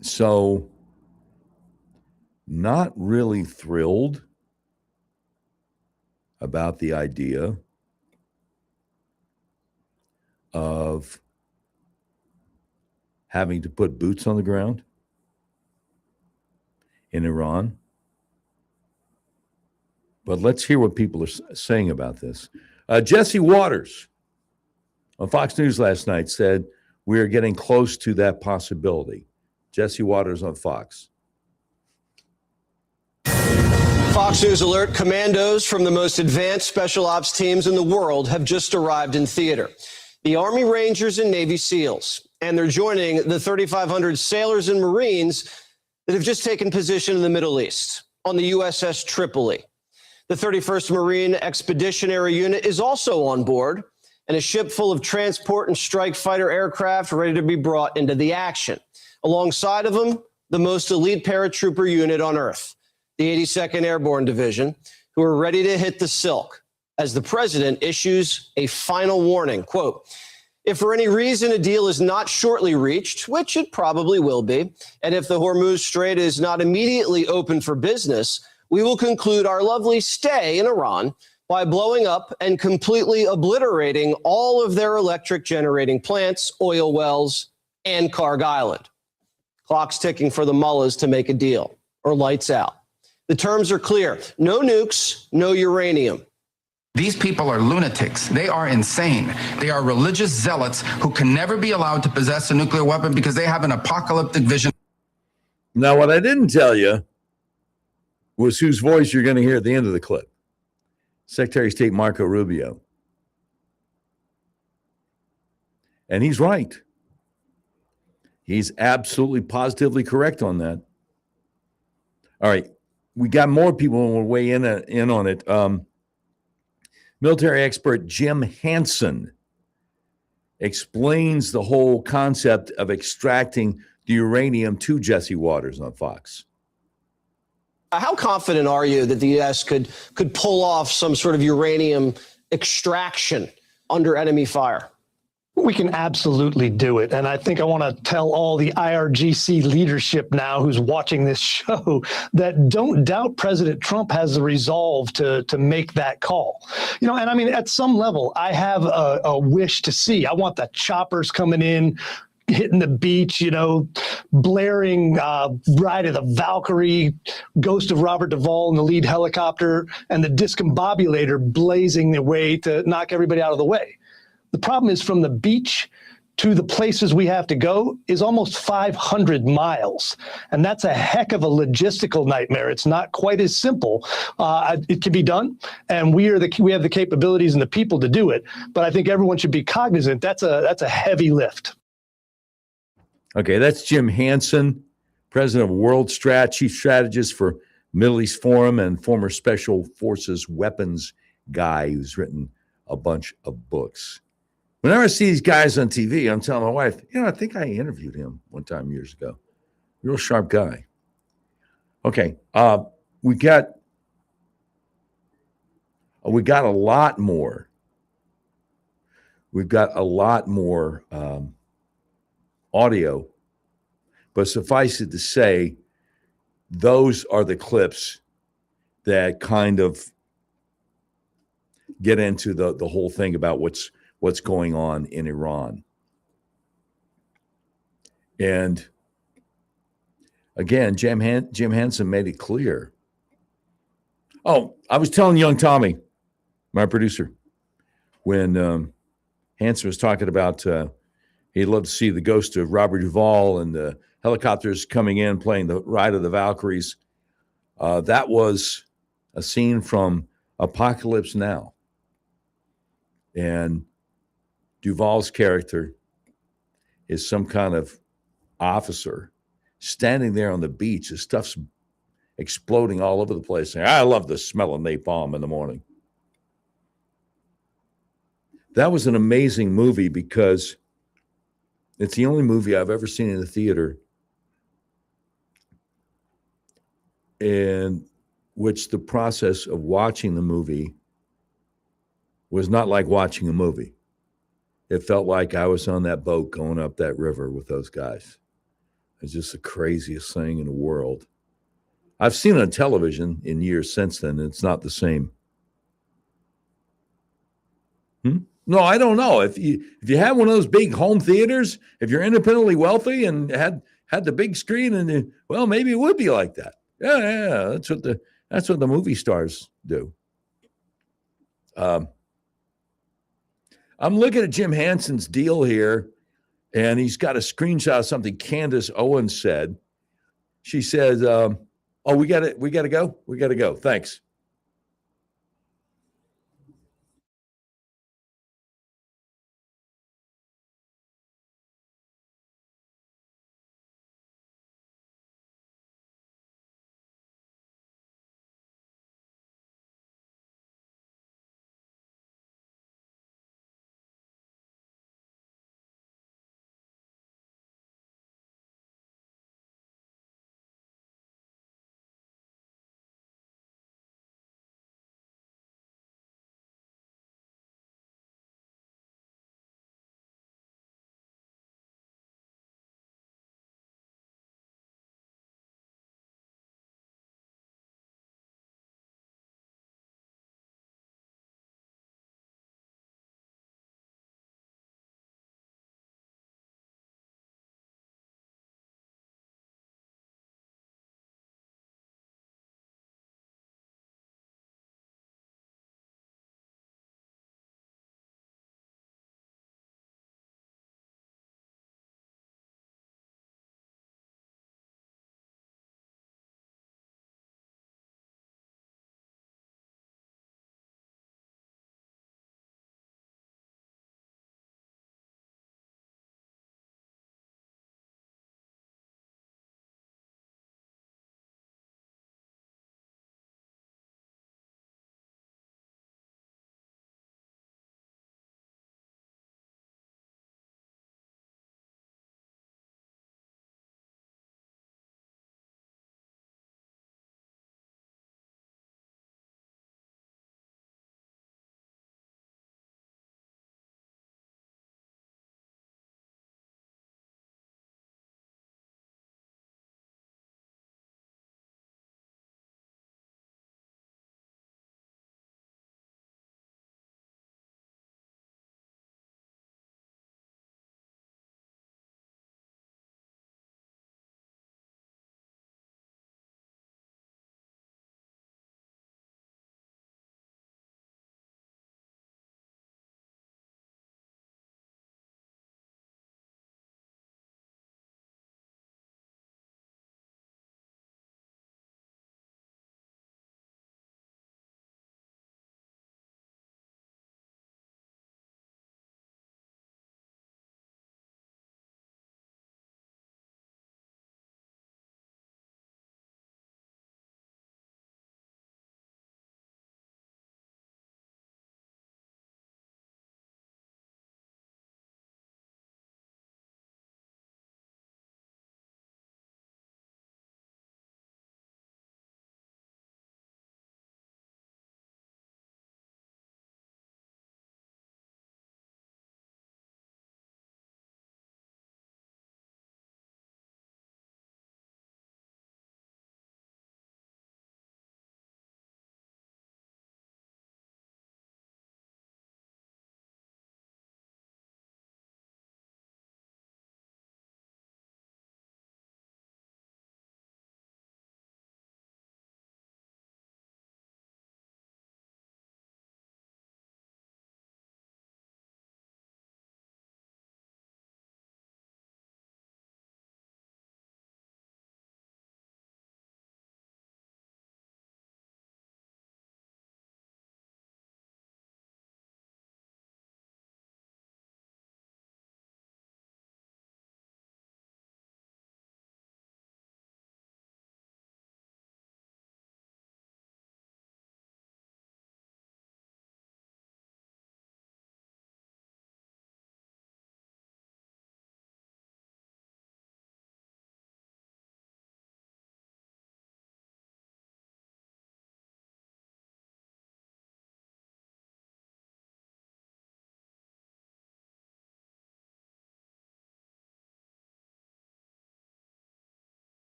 So, not really thrilled about the idea of having to put boots on the ground in Iran. But let's hear what people are saying about this. Jesse Waters on Fox News last night said we are getting close to that possibility. Jesse Waters on Fox.
Fox News alert, commandos from the most advanced special ops teams in the world have just arrived in theater. The Army Rangers and Navy SEALs, and they're joining the 3,500 sailors and Marines that have just taken position in the Middle East on the USS Tripoli. The 31st Marine Expeditionary Unit is also on board, and a ship full of transport and strike fighter aircraft ready to be brought into the action. Alongside of them, the most elite paratrooper unit on Earth, the 82nd Airborne Division, who are ready to hit the silk as the president issues a final warning. Quote, if for any reason a deal is not shortly reached, which it probably will be, and if the Hormuz Strait is not immediately open for business, we will conclude our lovely stay in Iran by blowing up and completely obliterating all of their electric generating plants, oil wells, and Karg Island. Clock's ticking for the mullahs to make a deal, or lights out. The terms are clear. No nukes, no uranium.
These people are lunatics. They are insane. They are religious zealots who can never be allowed to possess a nuclear weapon because they have an apocalyptic vision.
Now, what I didn't tell you was whose voice you're going to hear at the end of the clip. Secretary of State Marco Rubio. And he's right. He's absolutely positively correct on that. All right. We got more people who will weigh in on it. Military expert Jim Hansen explains the whole concept of extracting the uranium to Jesse Waters on Fox.
How confident are you that the U.S. could pull off some sort of uranium extraction under enemy fire?
We can absolutely do it. And I think I want to tell all the IRGC leadership now who's watching this show that don't doubt President Trump has the resolve to make that call. You know, and I mean, at some level, I have a wish to see. I want the choppers coming in, hitting the beach, you know, blaring Ride of the Valkyrie, Ghost of Robert Duvall in the lead helicopter, and the discombobulator blazing the way to knock everybody out of the way. The problem is from the beach to the places we have to go is almost 500 miles. And that's a heck of a logistical nightmare. It's not quite as simple. It can be done, and we have the capabilities and the people to do it. But I think everyone should be cognizant that's a heavy lift.
Okay, that's Jim Hansen, president of World Strat, chief strategist for Middle East Forum and former Special Forces weapons guy who's written a bunch of books. Whenever I see these guys on TV, I'm telling my wife, I think I interviewed him one time years ago. Real sharp guy. Okay, we got a lot more. We've got a lot more audio, but suffice it to say, those are the clips that kind of get into the whole thing about what's going on in Iran. And again, Jim Hansen made it clear. Oh, I was telling young Tommy, my producer, when Hansen was talking about he'd love to see the ghost of Robert Duvall and the helicopters coming in playing the Ride of the Valkyries. That was a scene from Apocalypse Now. And Duvall's character is some kind of officer standing there on the beach. His stuff's exploding all over the place, saying, I love the smell of napalm in the morning. That was an amazing movie because it's the only movie I've ever seen in the theater in which the process of watching the movie was not like watching a movie. It felt like I was on that boat going up that river with those guys. It's just the craziest thing in the world. I've seen it on television in years since then. It's not the same. No, I don't know. If you had one of those big home theaters, if you're independently wealthy and had the big screen, and well, maybe it would be like that. Yeah. That's what the movie stars do. I'm looking at Jim Hansen's deal here, and he's got a screenshot of something Candace Owens said. She says, "Oh, we got to go. We got to go. Thanks."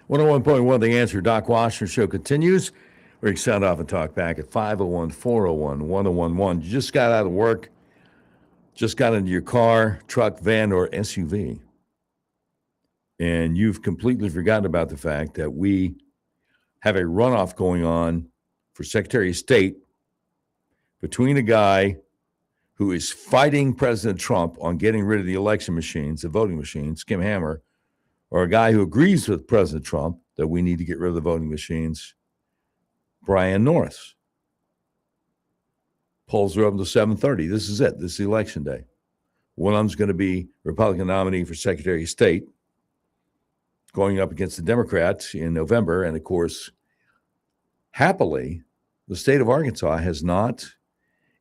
101.1 The Answer. Doc Washburn Show continues. We're going to sound off and talk back at 501-401-1011. You just got out of work, just got into your car, truck, van, or SUV, and you've completely forgotten about the fact that we have a runoff going on for Secretary of State between a guy who is fighting President Trump on getting rid of the election machines, the voting machines, Kim Hammer, or a guy who agrees with President Trump that we need to get rid of the voting machines, Brian Norris. Polls are up to 7:30. This is it. This is election day. One of them's going to be Republican nominee for Secretary of State, going up against the Democrats in November. And of course, happily, the state of Arkansas has not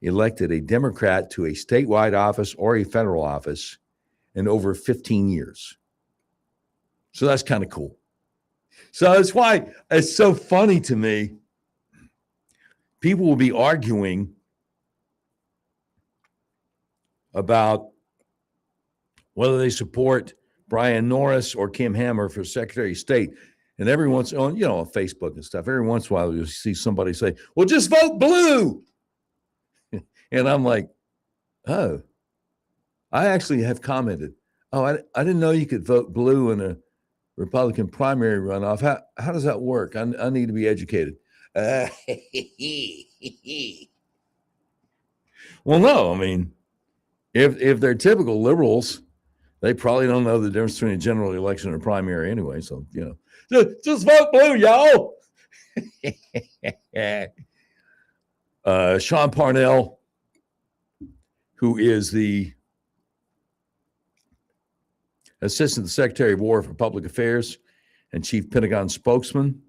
elected a Democrat to a statewide office or a federal office in over 15 years. So that's kind of cool. So that's why it's so funny to me. People will be arguing about whether they support Brian Norris or Kim Hammer for Secretary of State. And every once on, on Facebook and stuff, every once in a while you'll see somebody say, well, just vote blue. And I'm like, oh, I actually have commented, oh, I didn't know you could vote blue in a Republican primary runoff. How does that work? I need to be educated. Well, no, I mean, if they're typical liberals, they probably don't know the difference between a general election and a primary anyway. So, just vote blue, y'all. Sean Parnell, who is the Assistant Secretary of War for Public Affairs and Chief Pentagon Spokesman,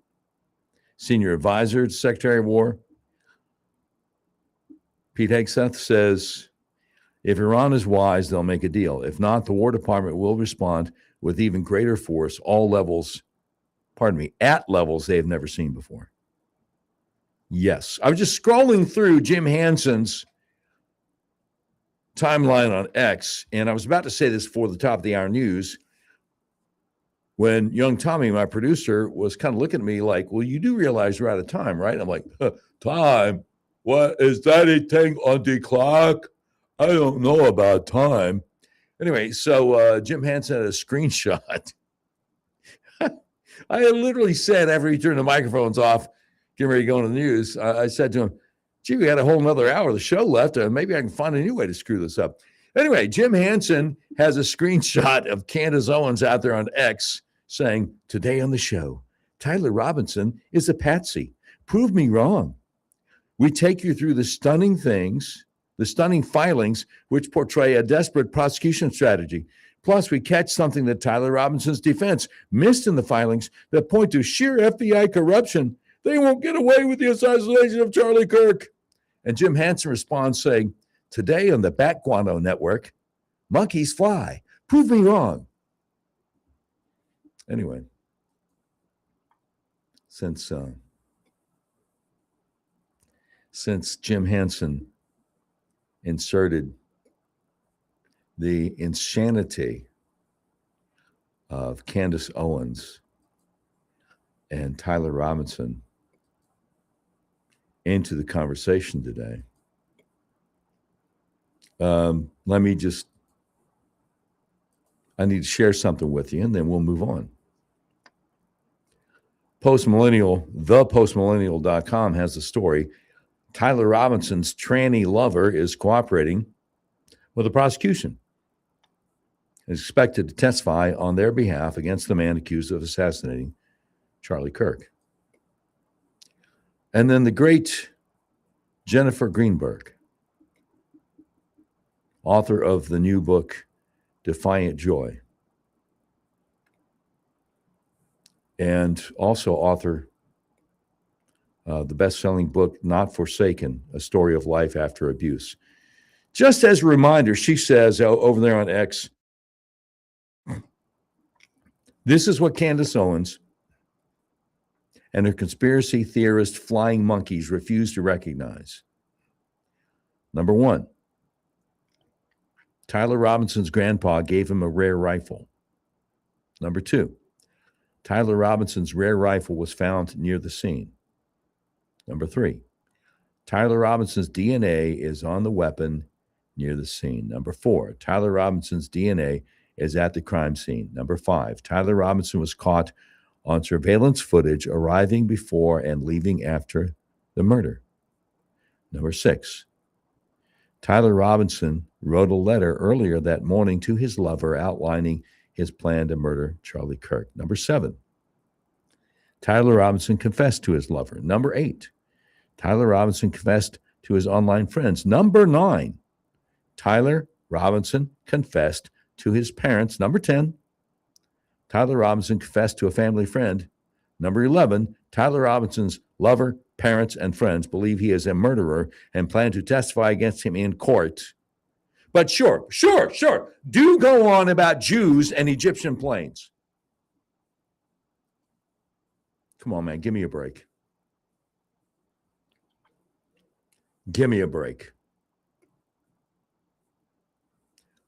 Senior Advisor to Secretary of War, Pete Hegseth, says, if Iran is wise, they'll make a deal. If not, the War Department will respond with even greater force, at levels they have never seen before. Yes. I was just scrolling through Jim Hanson's timeline on X, and I was about to say this before the top of the hour news when young Tommy, my producer, was kind of looking at me like, well, you do realize we're out of time, right? I'm like, time? What is that anything on the clock? I don't know about time. Anyway, so Jim Hanson had a screenshot. I had literally said after he turned the microphones off, getting ready to go into the news, I said to him, gee, we got a whole nother hour of the show left. Maybe I can find a new way to screw this up. Anyway, Jim Hanson has a screenshot of Candace Owens out there on X saying, today on the show, Tyler Robinson is a patsy. Prove me wrong. We take you through the stunning filings, which portray a desperate prosecution strategy. Plus, we catch something that Tyler Robinson's defense missed in the filings that point to sheer FBI corruption. They won't get away with the assassination of Charlie Kirk. And Jim Hanson responds saying, today on the Bat Guano Network, monkeys fly. Prove me wrong. Anyway, since Jim Hanson inserted the insanity of Candace Owens and Tyler Robinson into the conversation today, I need to share something with you, and then we'll move on. ThePostmillennial.com has the story. Tyler Robinson's tranny lover is cooperating with the prosecution. Is expected to testify on their behalf against the man accused of assassinating Charlie Kirk. And then the great Jennifer Greenberg, author of the new book, Defiant Joy, and also author the best-selling book, Not Forsaken, A Story of Life After Abuse. Just as a reminder, she says over there on X, this is what Candace Owens and her conspiracy theorist flying monkeys refuse to recognize. Number one, Tyler Robinson's grandpa gave him a rare rifle. Number two, Tyler Robinson's rare rifle was found near the scene. Number 3, Tyler Robinson's DNA is on the weapon near the scene. Number 4, Tyler Robinson's DNA is at the crime scene. Number 5, Tyler Robinson was caught on surveillance footage arriving before and leaving after the murder. Number 6, Tyler Robinson wrote a letter earlier that morning to his lover outlining his plan to murder Charlie Kirk. Number 7, Tyler Robinson confessed to his lover. Number 8, Tyler Robinson confessed to his online friends. Number 9, Tyler Robinson confessed to his parents. Number 10, Tyler Robinson confessed to a family friend. Number 11, Tyler Robinson's lover, parents, and friends believe he is a murderer and plan to testify against him in court. But sure, do go on about Jews and Egyptian planes. Come on, man, give me a break. Give me a break.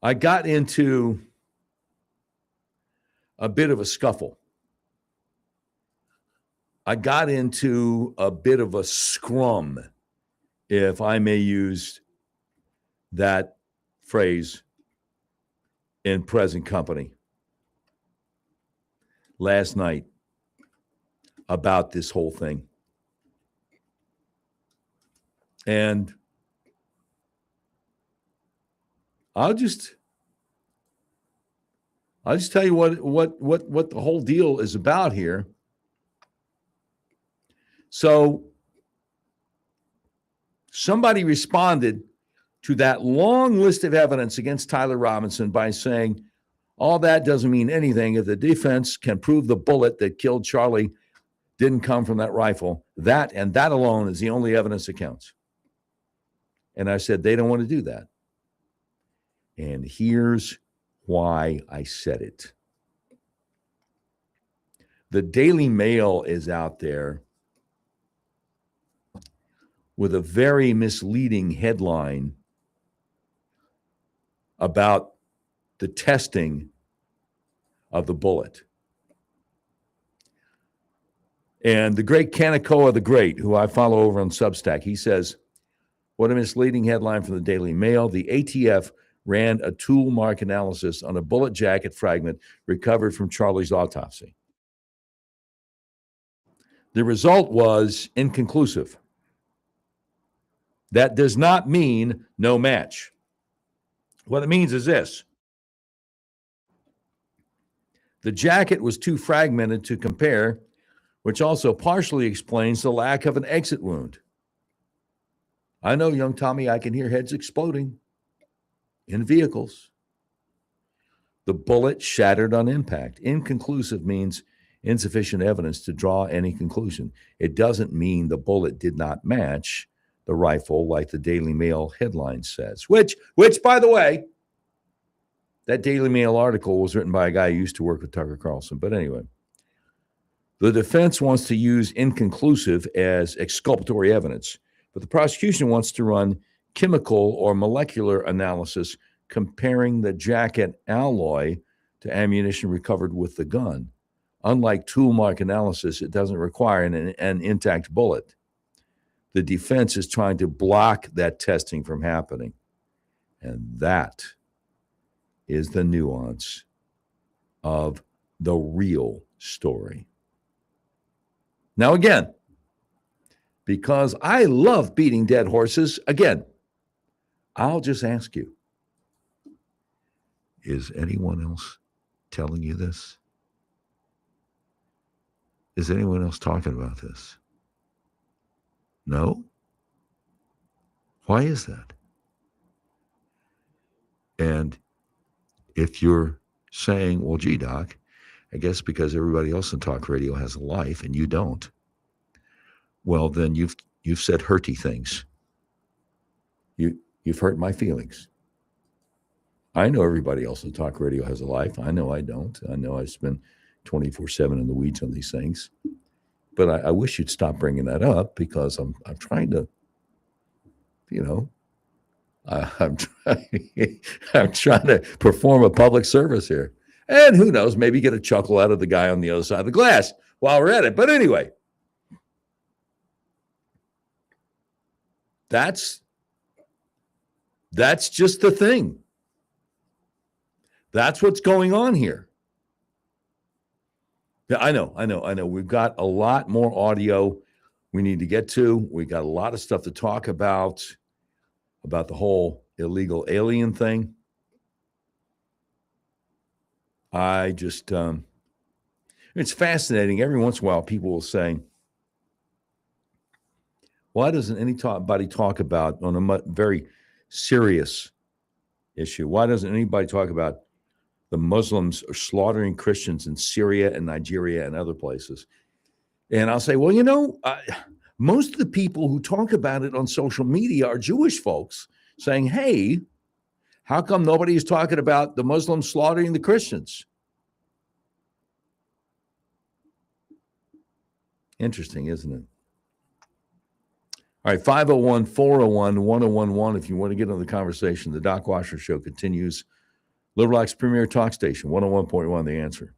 I got into a bit of a scuffle. I got into a bit of a scrum, if I may use that phrase in present company, last night about this whole thing. And I'll just tell you what the whole deal is about here. So somebody responded to that long list of evidence against Tyler Robinson by saying, all that doesn't mean anything if the defense can prove the bullet that killed Charlie didn't come from that rifle. That and that alone is the only evidence that counts. And I said, they don't want to do that. And here's why I said it. The Daily Mail is out there with a very misleading headline about the testing of the bullet. And the great Kanekoa the Great, who I follow over on Substack, he says, what a misleading headline from the Daily Mail. The ATF ran a tool mark analysis on a bullet jacket fragment recovered from Charlie's autopsy. The result was inconclusive. That does not mean no match. What it means is this. The jacket was too fragmented to compare, which also partially explains the lack of an exit wound. I know, young Tommy, I can hear heads exploding in vehicles. The bullet shattered on impact. Inconclusive means insufficient evidence to draw any conclusion. It doesn't mean the bullet did not match the rifle like the Daily Mail headline says, which, by the way, that Daily Mail article was written by a guy who used to work with Tucker Carlson. But anyway, the defense wants to use inconclusive as exculpatory evidence, but the prosecution wants to run chemical or molecular analysis comparing the jacket alloy to ammunition recovered with the gun. Unlike tool mark analysis, it doesn't require an intact bullet. The defense is trying to block that testing from happening. And that is the nuance of the real story. Now, again, because I love beating dead horses, again, I'll just ask you, is anyone else telling you this? Is anyone else talking about this? No? Why is that? And if you're saying, well, gee, Doc, I guess because everybody else in talk radio has a life and you don't, well, then you've said hurty things. You've hurt my feelings. I know everybody else in talk radio has a life. I know I don't. I know I spend 24/7 in the weeds on these things. But I wish you'd stop bringing that up because I'm trying to, I'm trying to perform a public service here. And who knows, maybe get a chuckle out of the guy on the other side of the glass while we're at it. But anyway, that's just the thing. That's what's going on here. Yeah, I know. We've got a lot more audio we need to get to. We got a lot of stuff to talk about the whole illegal alien thing. I just, it's fascinating. Every once in a while, people will say, why doesn't anybody talk about, on a very serious issue, why doesn't anybody talk about the Muslims are slaughtering Christians in Syria and Nigeria and other places? And I'll say, well, most of the people who talk about it on social media are Jewish folks saying, hey, how come nobody is talking about the Muslims slaughtering the Christians? Interesting, isn't it? All right, 501-401-1011 if you want to get on the conversation. The Doc Washburn Show continues. Little Rock's premier talk station, 101.1 The Answer.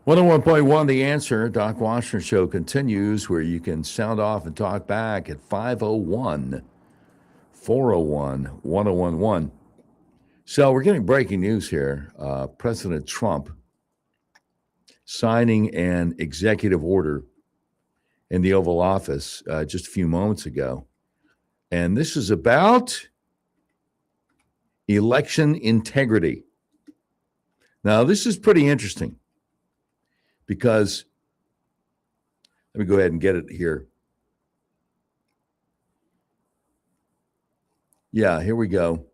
One 101.1 The Answer. Doc Washburn Show continues, where you can sound off and talk back at 501-401-1011. So we're getting breaking news here. President Trump signing an executive order in the Oval Office just a few moments ago. And this is about election integrity. Now, this is pretty interesting because, let me go ahead and get it here. Yeah, here we go.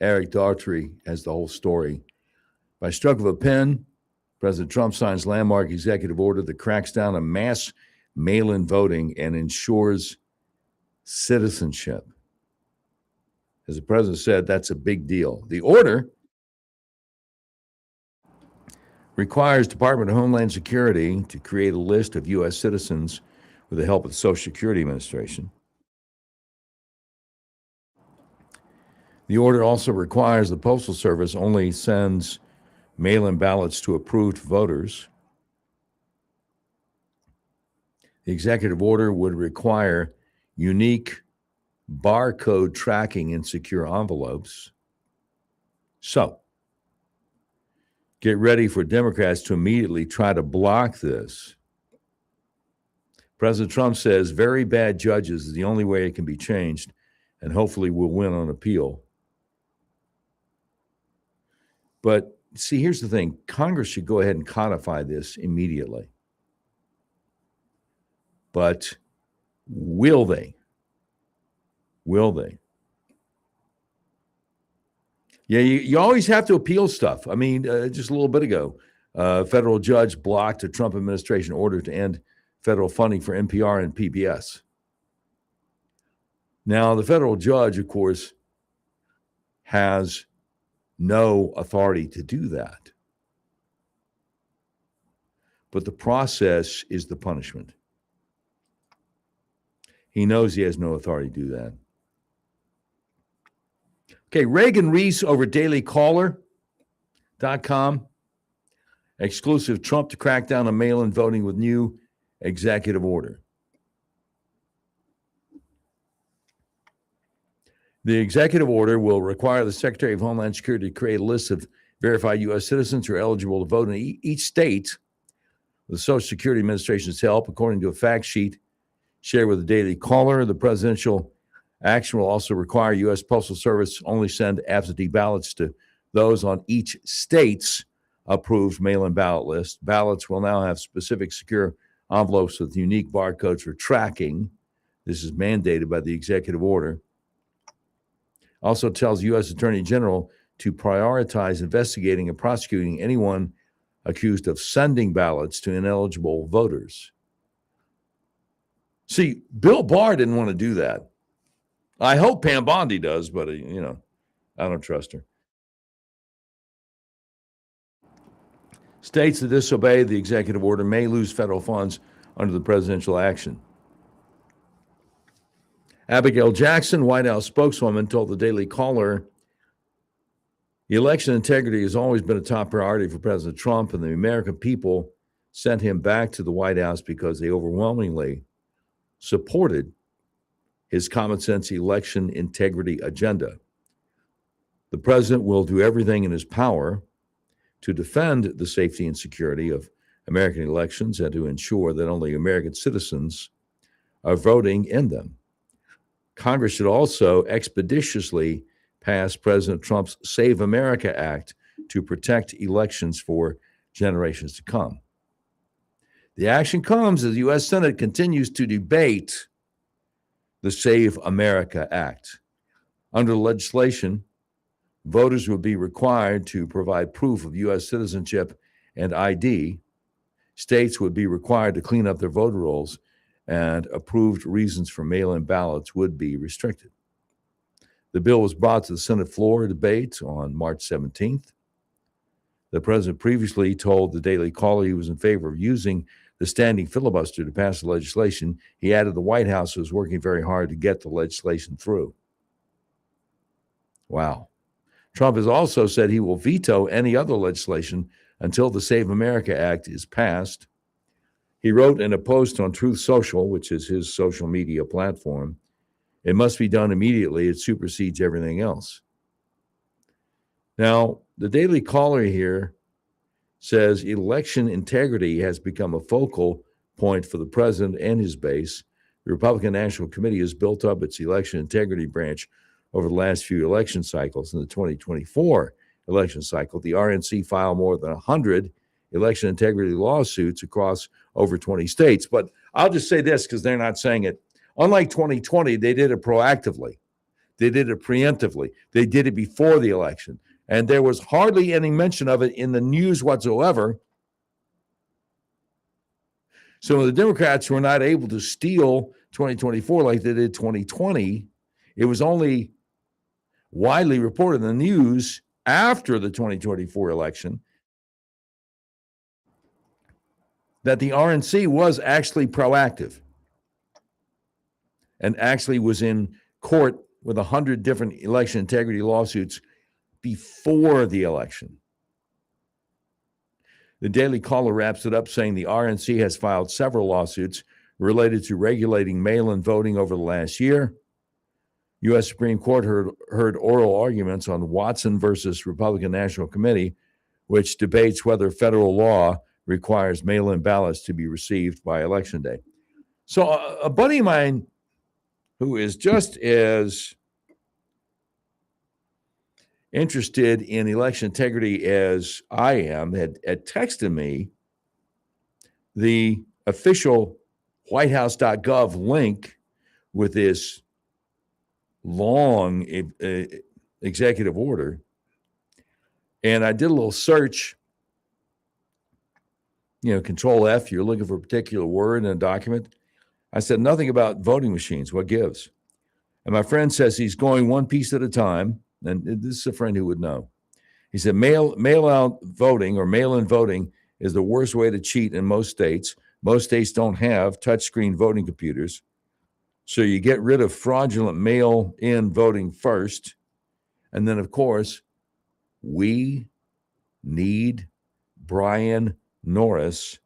Eric Daughtry has the whole story. By stroke of a pen, President Trump signs landmark executive order that cracks down on mass mail-in voting and ensures citizenship. As the president said, that's a big deal. The order requires Department of Homeland Security to create a list of U.S. citizens with the help of the Social Security Administration. The order also requires the Postal Service only sends mail-in ballots to approved voters. The executive order would require unique barcode tracking in secure envelopes. So, get ready for Democrats to immediately try to block this. President Trump says very bad judges is the only way it can be changed, and hopefully we'll win on appeal. But see, here's the thing. Congress should go ahead and codify this immediately. But will they? Will they? Yeah, you always have to appeal stuff. I mean, just a little bit ago, a federal judge blocked a Trump administration order to end federal funding for NPR and PBS. Now, the federal judge, of course, has no authority to do that. But the process is the punishment. He knows he has no authority to do that. Okay, Reagan Reese over dailycaller.com. Exclusive Trump to crack down on mail-in voting with new executive order. The executive order will require the Secretary of Homeland Security to create a list of verified U.S. citizens who are eligible to vote in each state with the Social Security Administration's help, according to a fact sheet shared with the Daily Caller. The presidential action will also require U.S. Postal Service only send absentee ballots to those on each state's approved mail-in ballot list. Ballots will now have specific secure envelopes with unique barcodes for tracking. This is mandated by the executive order. Also tells U.S. Attorney General to prioritize investigating and prosecuting anyone accused of sending ballots to ineligible voters. See, Bill Barr didn't want to do that. I hope Pam Bondi does, but, I don't trust her. States that disobey the executive order may lose federal funds under the presidential action. Abigail Jackson, White House spokeswoman, told the Daily Caller, election integrity has always been a top priority for President Trump, and the American people sent him back to the White House because they overwhelmingly supported his common sense election integrity agenda. The president will do everything in his power to defend the safety and security of American elections and to ensure that only American citizens are voting in them. Congress should also expeditiously pass President Trump's Save America Act to protect elections for generations to come. The action comes as the U.S. Senate continues to debate the Save America Act. Under the legislation, voters would be required to provide proof of U.S. citizenship and ID. States would be required to clean up their voter rolls, and approved reasons for mail-in ballots would be restricted. The bill was brought to the Senate floor debate on March 17th. The president previously told the Daily Caller he was in favor of using the standing filibuster to pass the legislation. He added the White House was working very hard to get the legislation through. Wow. Trump has also said he will veto any other legislation until the Save America Act is passed. He wrote in a post on Truth Social, which is his social media platform, it must be done immediately. It supersedes everything else. Now, the Daily Caller here says election integrity has become a focal point for the president and his base. The Republican National Committee has built up its election integrity branch over the last few election cycles. In the 2024 election cycle, the RNC filed more than 100 election integrity lawsuits across over 20 states. But I'll just say this because they're not saying it. Unlike 2020, they did it proactively. They did it preemptively. They did it before the election. And there was hardly any mention of it in the news whatsoever. So the Democrats were not able to steal 2024 like they did 2020. It was only widely reported in the news after the 2024 election that the RNC was actually proactive and actually was in court with 100 different election integrity lawsuits before the election. The Daily Caller wraps it up saying the RNC has filed several lawsuits related to regulating mail-in voting over the last year. U.S. Supreme Court heard oral arguments on Watson versus Republican National Committee, which debates whether federal law requires mail-in ballots to be received by Election Day. So a buddy of mine who is just as interested in election integrity as I am had texted me the official whitehouse.gov link with this long executive order. And I did a little search, Control F, you're looking for a particular word in a document. I said nothing about voting machines. What gives? And my friend says he's going one piece at a time. And this is a friend who would know. He said mail out voting or mail-in voting is the worst way to cheat in most states. Most states don't have touchscreen voting computers. So you get rid of fraudulent mail-in voting first. And then, of course, we need Brian Norris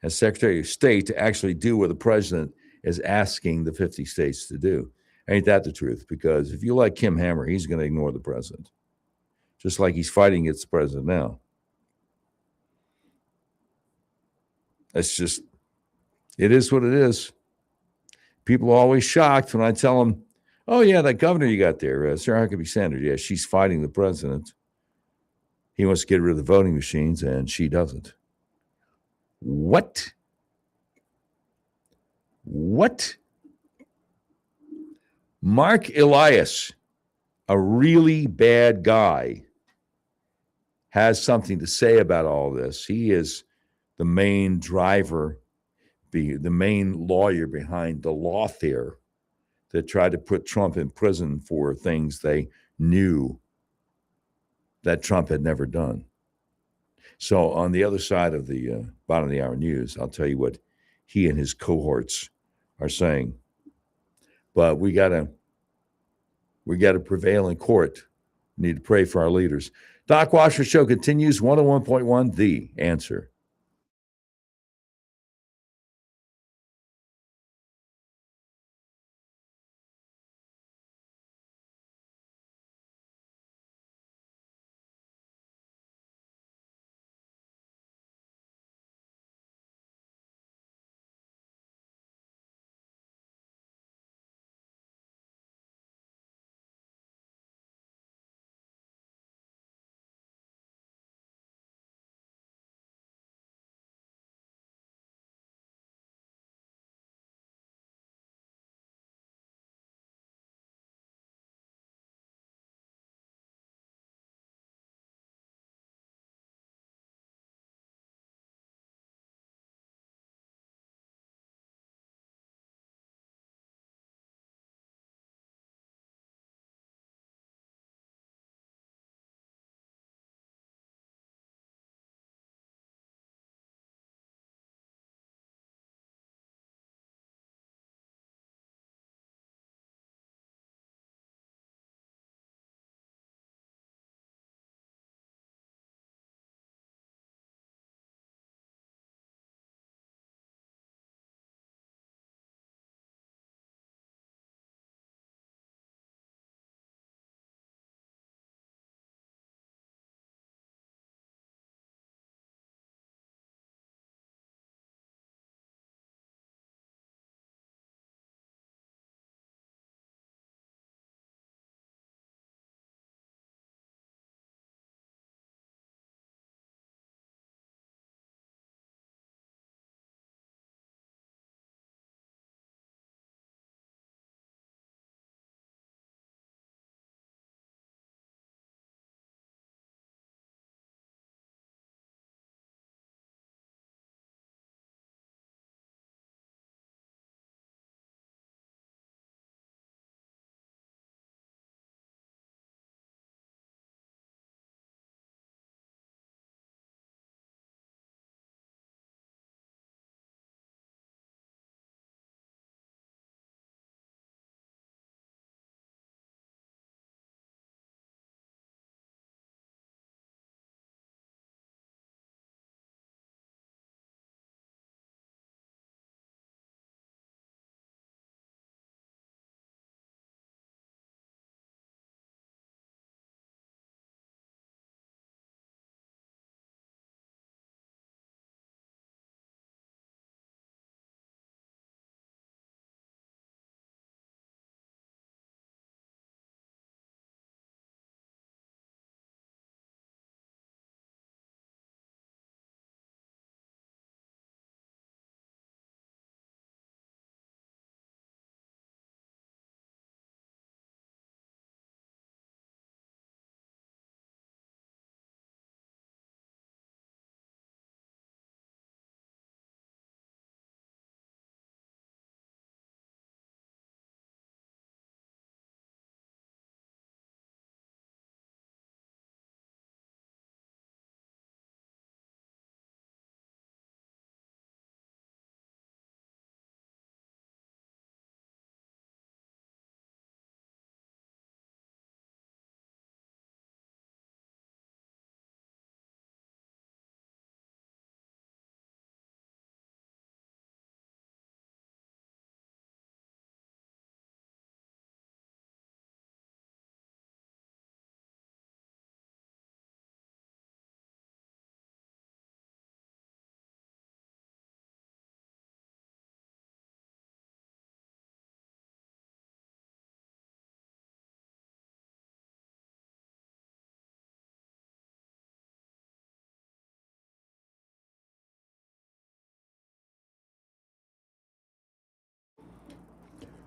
as Secretary of State to actually do what the president is asking the 50 states to do. Ain't that the truth? Because if you like Kim Hammer, he's going to ignore the president, just like he's fighting against the president now. It's just, it is what it is. People are always shocked when I tell them, oh, yeah, that governor you got there, Sarah Huckabee Sanders, yeah, she's fighting the president. He wants to get rid of the voting machines, and she doesn't. What? Mark Elias, a really bad guy, has something to say about all this. He is the main driver, the main lawyer behind the lawfare that tried to put Trump in prison for things they knew that Trump had never done. So on the other side of the bottom of the hour news, I'll tell you what he and his cohorts are saying. But we got to prevail in court. We need to pray for our leaders. Doc Washburn Show continues. 101.1 The Answer.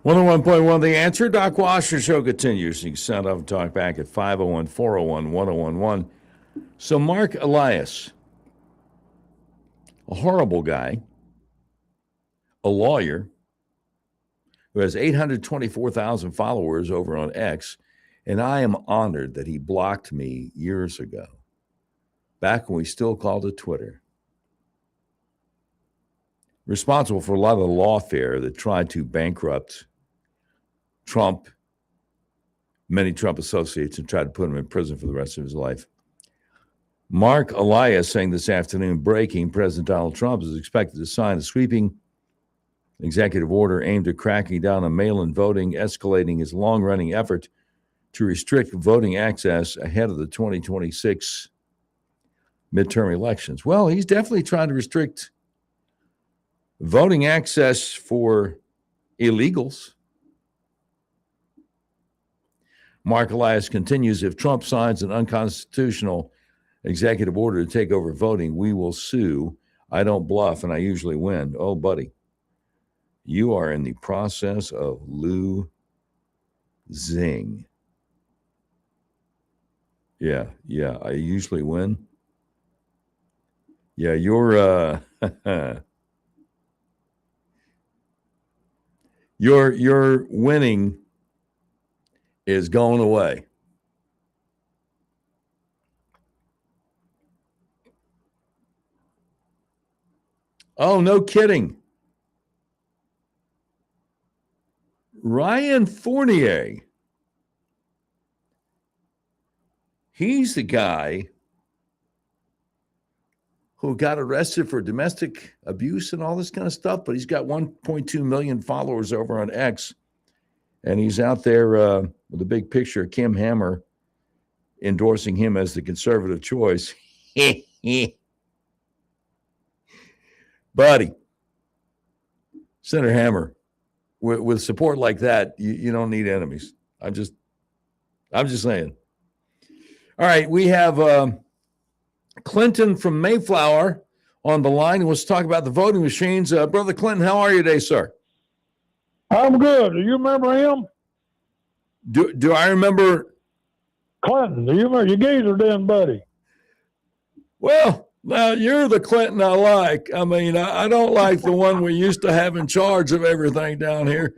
101.1 The Answer. Doc Washburn Show continues. You can sound off and talk back at 501-401-1011. So Mark Elias, a horrible guy, a lawyer who has 824,000 followers over on X, and I am honored that he blocked me years ago, back when we still called it Twitter. Responsible for a lot of the lawfare that tried to bankrupt Trump, many Trump associates, and tried to put him in prison for the rest of his life. Mark Elias saying this afternoon, breaking, President Donald Trump is expected to sign a sweeping executive order aimed at cracking down on mail-in voting, escalating his long-running effort to restrict voting access ahead of the 2026 midterm elections. Well, he's definitely trying to restrict voting access for illegals. Mark Elias continues, if Trump signs an unconstitutional executive order to take over voting, we will sue. I don't bluff, and I usually win. Oh, buddy, you are in the process of losing. Yeah, I usually win. Yeah, your your winning is going away. Oh, no kidding. Ryan Fournier. He's the guy who got arrested for domestic abuse and all this kind of stuff, but he's got 1.2 million followers over on X. And he's out there with a big picture of Kim Hammer endorsing him as the conservative choice. Buddy, Senator Hammer, with support like that, you don't need enemies. I'm just saying. All right, we have Clinton from Mayflower on the line. Let's talk about the voting machines. Brother Clinton, how are you today, sir?
I'm good. Do you remember him?
Do I remember
Clinton? Do you remember your geezer then, buddy?
Well, now you're the Clinton I like. I mean, I don't like the one we used to have in charge of everything down here.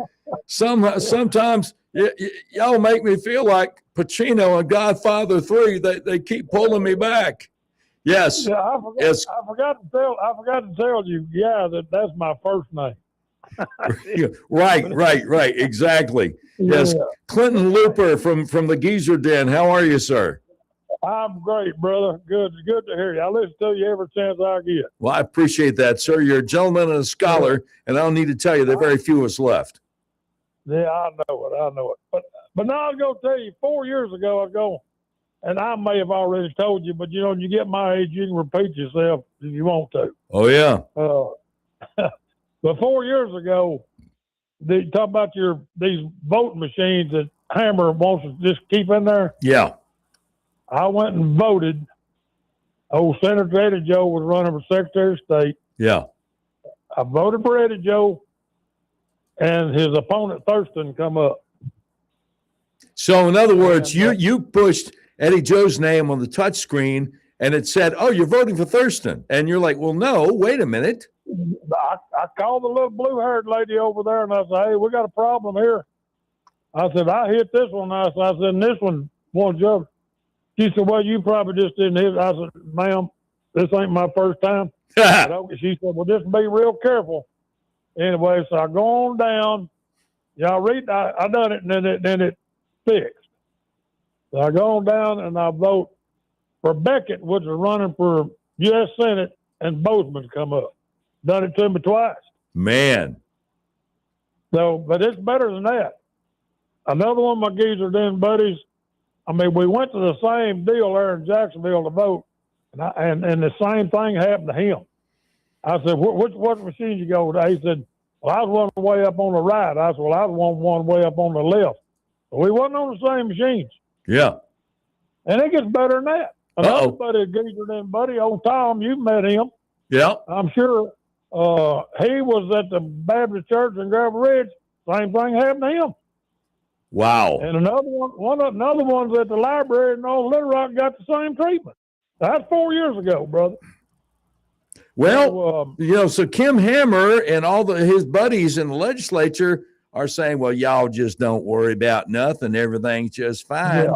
Sometimes y'all make me feel like Pacino and Godfather 3. They keep pulling me back. Yes.
Yeah, I forgot to tell you. Yeah, that's my first name.
Right. Exactly.
Yeah.
Yes. Clinton Looper from the Geezer Den. How are you, sir?
I'm great, brother. Good to hear you. I listen to you every chance I get.
Well, I appreciate that, sir. You're a gentleman and a scholar, and I don't need to tell you there are very few of us left.
Yeah, I know it. But now I was going to tell you, 4 years ago, and I may have already told you, but when you get my age, you can repeat yourself if you want to.
Oh, yeah.
But 4 years ago, they talk about these voting machines that Hammer wants to just keep in there.
Yeah.
I went and voted. Old Senator Eddie Joe was running for Secretary of State.
Yeah.
I voted for Eddie Joe, and his opponent Thurston come up.
So, in other words, you pushed Eddie Joe's name on the touch screen, and it said, "Oh, you're voting for Thurston," and you're like, "Well, no, wait a minute."
I called the little blue-haired lady over there, and I said, "Hey, we got a problem here." I said, "I hit this one." I said, and "This one won't jump." She said, "Well, you probably just didn't hit it." I said, "Ma'am, this ain't my first time." She said, "Well, just be real careful." Anyway, so I go on down. Y'all read, I done it, and then it fixed. So I go on down, and I vote for Beckett, which is running for U.S. Senate, and Bozeman come up. Done it to me twice.
Man.
So, but it's better than that. Another one of my geezer den buddies, I mean, we went to the same deal there in Jacksonville to vote, and the same thing happened to him. I said, what machine you go with? He said, "Well, I was one way up on the right." I said, "Well, I was one way up on the left." But we wasn't on the same machines.
Yeah.
And it gets better than that. Another buddy, geezer den buddy, old Tom, you met him.
Yeah.
I'm sure. He was at the Baptist Church in Gravel Ridge. Same thing happened to him.
Wow.
And another one's at the library in Old Little Rock got the same treatment. That's 4 years ago, brother.
Well, so Kim Hammer and all his buddies in the legislature are saying, well, y'all just don't worry about nothing. Everything's just fine.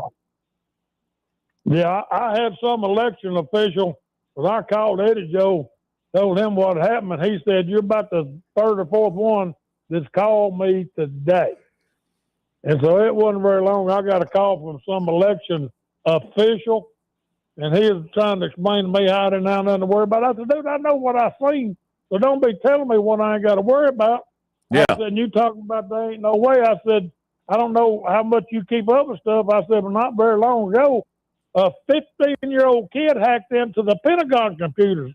Yeah, I had some election official, when I called Eddie Joe, told him what happened, and he said, you're about the third or fourth one that's called me today. And so it wasn't very long. I got a call from some election official, and he was trying to explain to me how I didn't have nothing to worry about. I said, dude, I know what I seen, so don't be telling me what I ain't got to worry about.
Yeah.
I said, you talking about there ain't no way. I said, I don't know how much you keep up with stuff. I said, but not very long ago, a 15-year-old kid hacked into the Pentagon computers.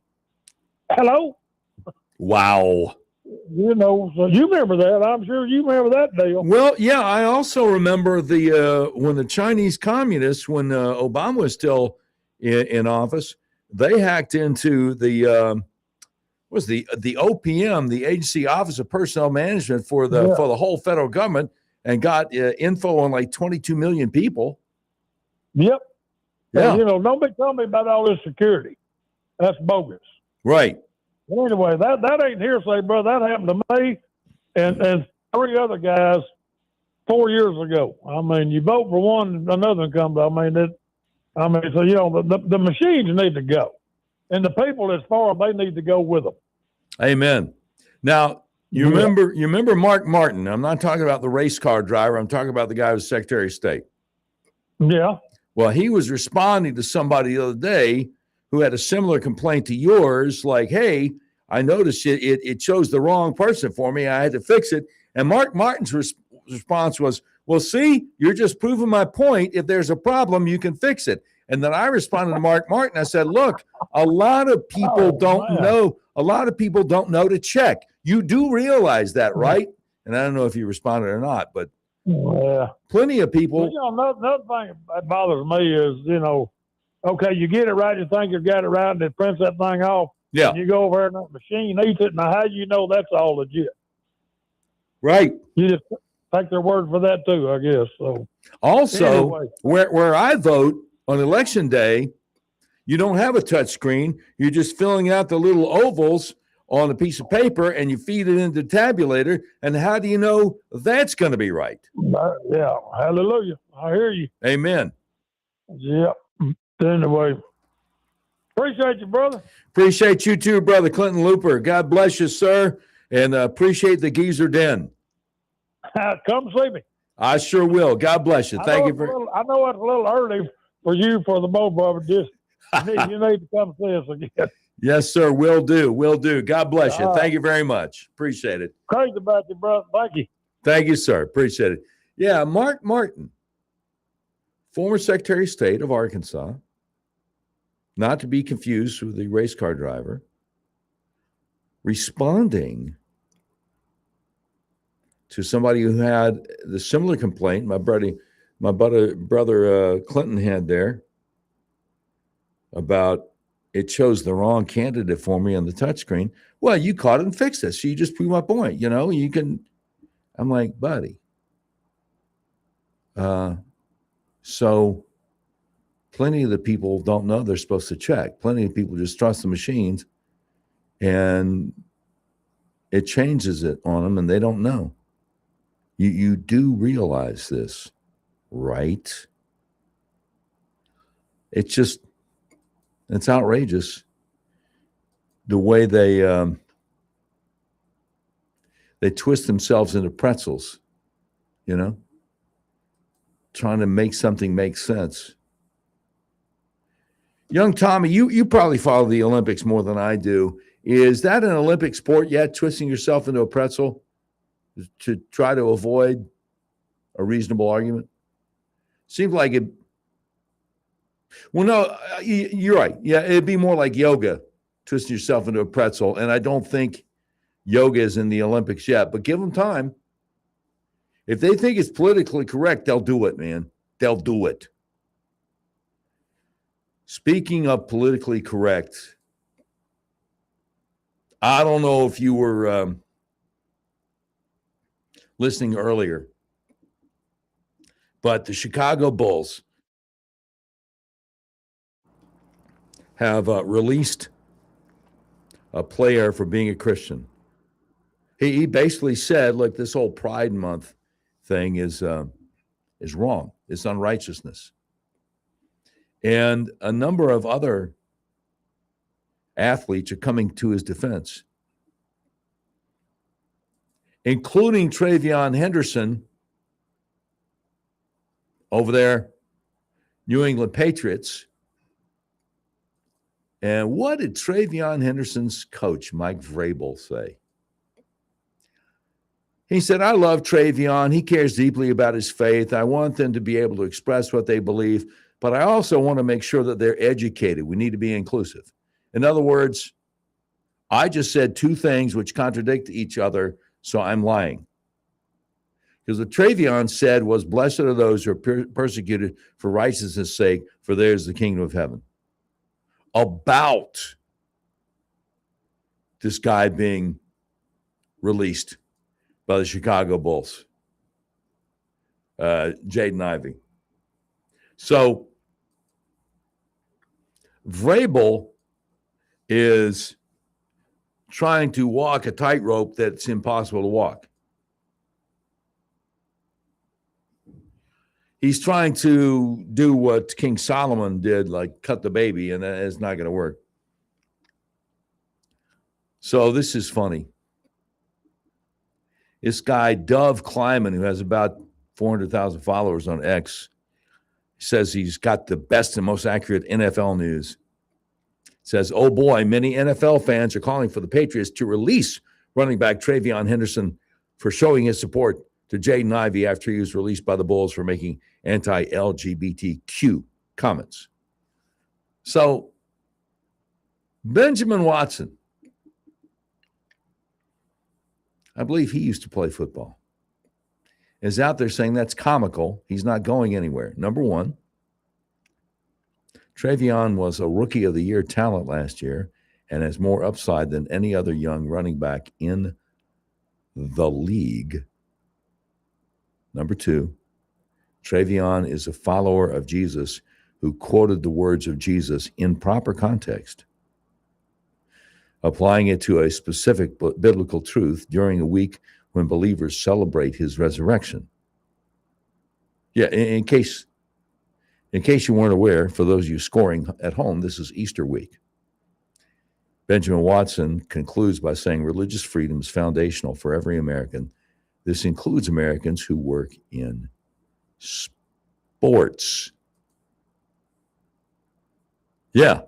Hello?
Wow.
So you remember that. I'm sure you remember that deal.
Well, yeah, I also remember when the Chinese communists, when Obama was still in office, they hacked into the OPM, the Agency Office of Personnel Management for the whole federal government, and got info on like 22 million people.
Yep.
Yeah.
And, don't be telling me about all this security. That's bogus.
Right.
But anyway, that ain't hearsay, brother. That happened to me and three other guys 4 years ago. I mean, you vote for one, another one comes. So the machines need to go, and the people that's for them, they need to go with them. Amen.
Now, you remember Mark Martin. I'm not talking about the race car driver. I'm talking about the guy who was Secretary of State.
Yeah.
Well, he was responding to somebody the other day who had a similar complaint to yours, like, hey, I noticed it chose the wrong person for me. I had to fix it. And Mark Martin's response was, well, see, you're just proving my point. If there's a problem, you can fix it. And then I responded to Mark Martin. I said, look, a lot of people don't know. A lot of people don't know to check. You do realize that, right? And I don't know if you responded or not, but plenty of people.
Another thing that bothers me is, okay, you get it right, you think you got it right, and it prints that thing off.
Yeah.
And you go over there and that machine eats it. Now, how do you know that's all legit?
Right.
You just take their word for that too, I guess. So
also,
anyway.
where I vote on election day, you don't have a touch screen. You're just filling out the little ovals on a piece of paper and you feed it into the tabulator. And how do you know that's going to be right?
Yeah. Hallelujah. I hear you.
Amen.
Yeah. Anyway, appreciate you, brother.
Appreciate you too, brother Clinton Looper. God bless you, sir. And appreciate the Geezer Den.
Come see me.
I sure will. God bless you. Thank you
I know it's a little early for you for the boat, brother. Just you need to come see us again.
Yes, sir. Will do. Will do. God bless you. Thank you very much. Appreciate it.
Crazy about you, brother. Thank you.
Thank you, sir. Appreciate it. Yeah, Mark Martin, former Secretary of State of Arkansas, not to be confused with the race car driver, responding to somebody who had the similar complaint my brother Clinton had there about it chose the wrong candidate for me on the touchscreen. Well, you caught it and fixed it. So you just proved my point. You can. I'm like, buddy. So plenty of the people don't know they're supposed to check. Plenty of people just trust the machines and it changes it on them and they don't know. You do realize this, right? It's outrageous the way they twist themselves into pretzels, trying to make something make sense. Young Tommy, you probably follow the Olympics more than I do. Is that an Olympic sport yet, twisting yourself into a pretzel to try to avoid a reasonable argument? Seems like it. Well, no, you're right. Yeah, it'd be more like yoga, twisting yourself into a pretzel. And I don't think yoga is in the Olympics yet, but give them time. If they think it's politically correct, they'll do it, man. They'll do it. Speaking of politically correct, I don't know if you were listening earlier. But the Chicago Bulls have released a player for being a Christian. He basically said, look, this whole Pride Month thing is wrong. It's unrighteousness. And a number of other athletes are coming to his defense, including Travion Henderson over there, New England Patriots. And what did Travion Henderson's coach, Mike Vrabel, say? He said, I love Travion. He cares deeply about his faith. I want them to be able to express what they believe, but I also want to make sure that they're educated. We need to be inclusive. In other words, I just said two things which contradict each other, so I'm lying. Because what Travion said was, blessed are those who are persecuted for righteousness' sake, for theirs is the kingdom of heaven. About this guy being released by the Chicago Bulls, Jaden Ivey. So Vrabel is trying to walk a tightrope that's impossible to walk. He's trying to do what King Solomon did, like cut the baby, and it's not going to work. So this is funny. This guy, Dove Kleiman, who has about 400,000 followers on X, says he's got the best and most accurate NFL news. Says, oh boy, many NFL fans are calling for the Patriots to release running back Travion Henderson for showing his support to Jaden Ivey after he was released by the Bulls for making anti-LGBTQ comments. So Benjamin Watson, I believe he used to play football, is out there saying that's comical. He's not going anywhere. Number one, Travion was a Rookie of the Year talent last year and has more upside than any other young running back in the league. Number two, Travion is a follower of Jesus who quoted the words of Jesus in proper context, applying it to a specific biblical truth during a week when believers celebrate his resurrection. Yeah, in case you weren't aware, for those of you scoring at home, this is Easter week. Benjamin Watson concludes by saying religious freedom is foundational for every American. This includes Americans who work in sports. Yeah,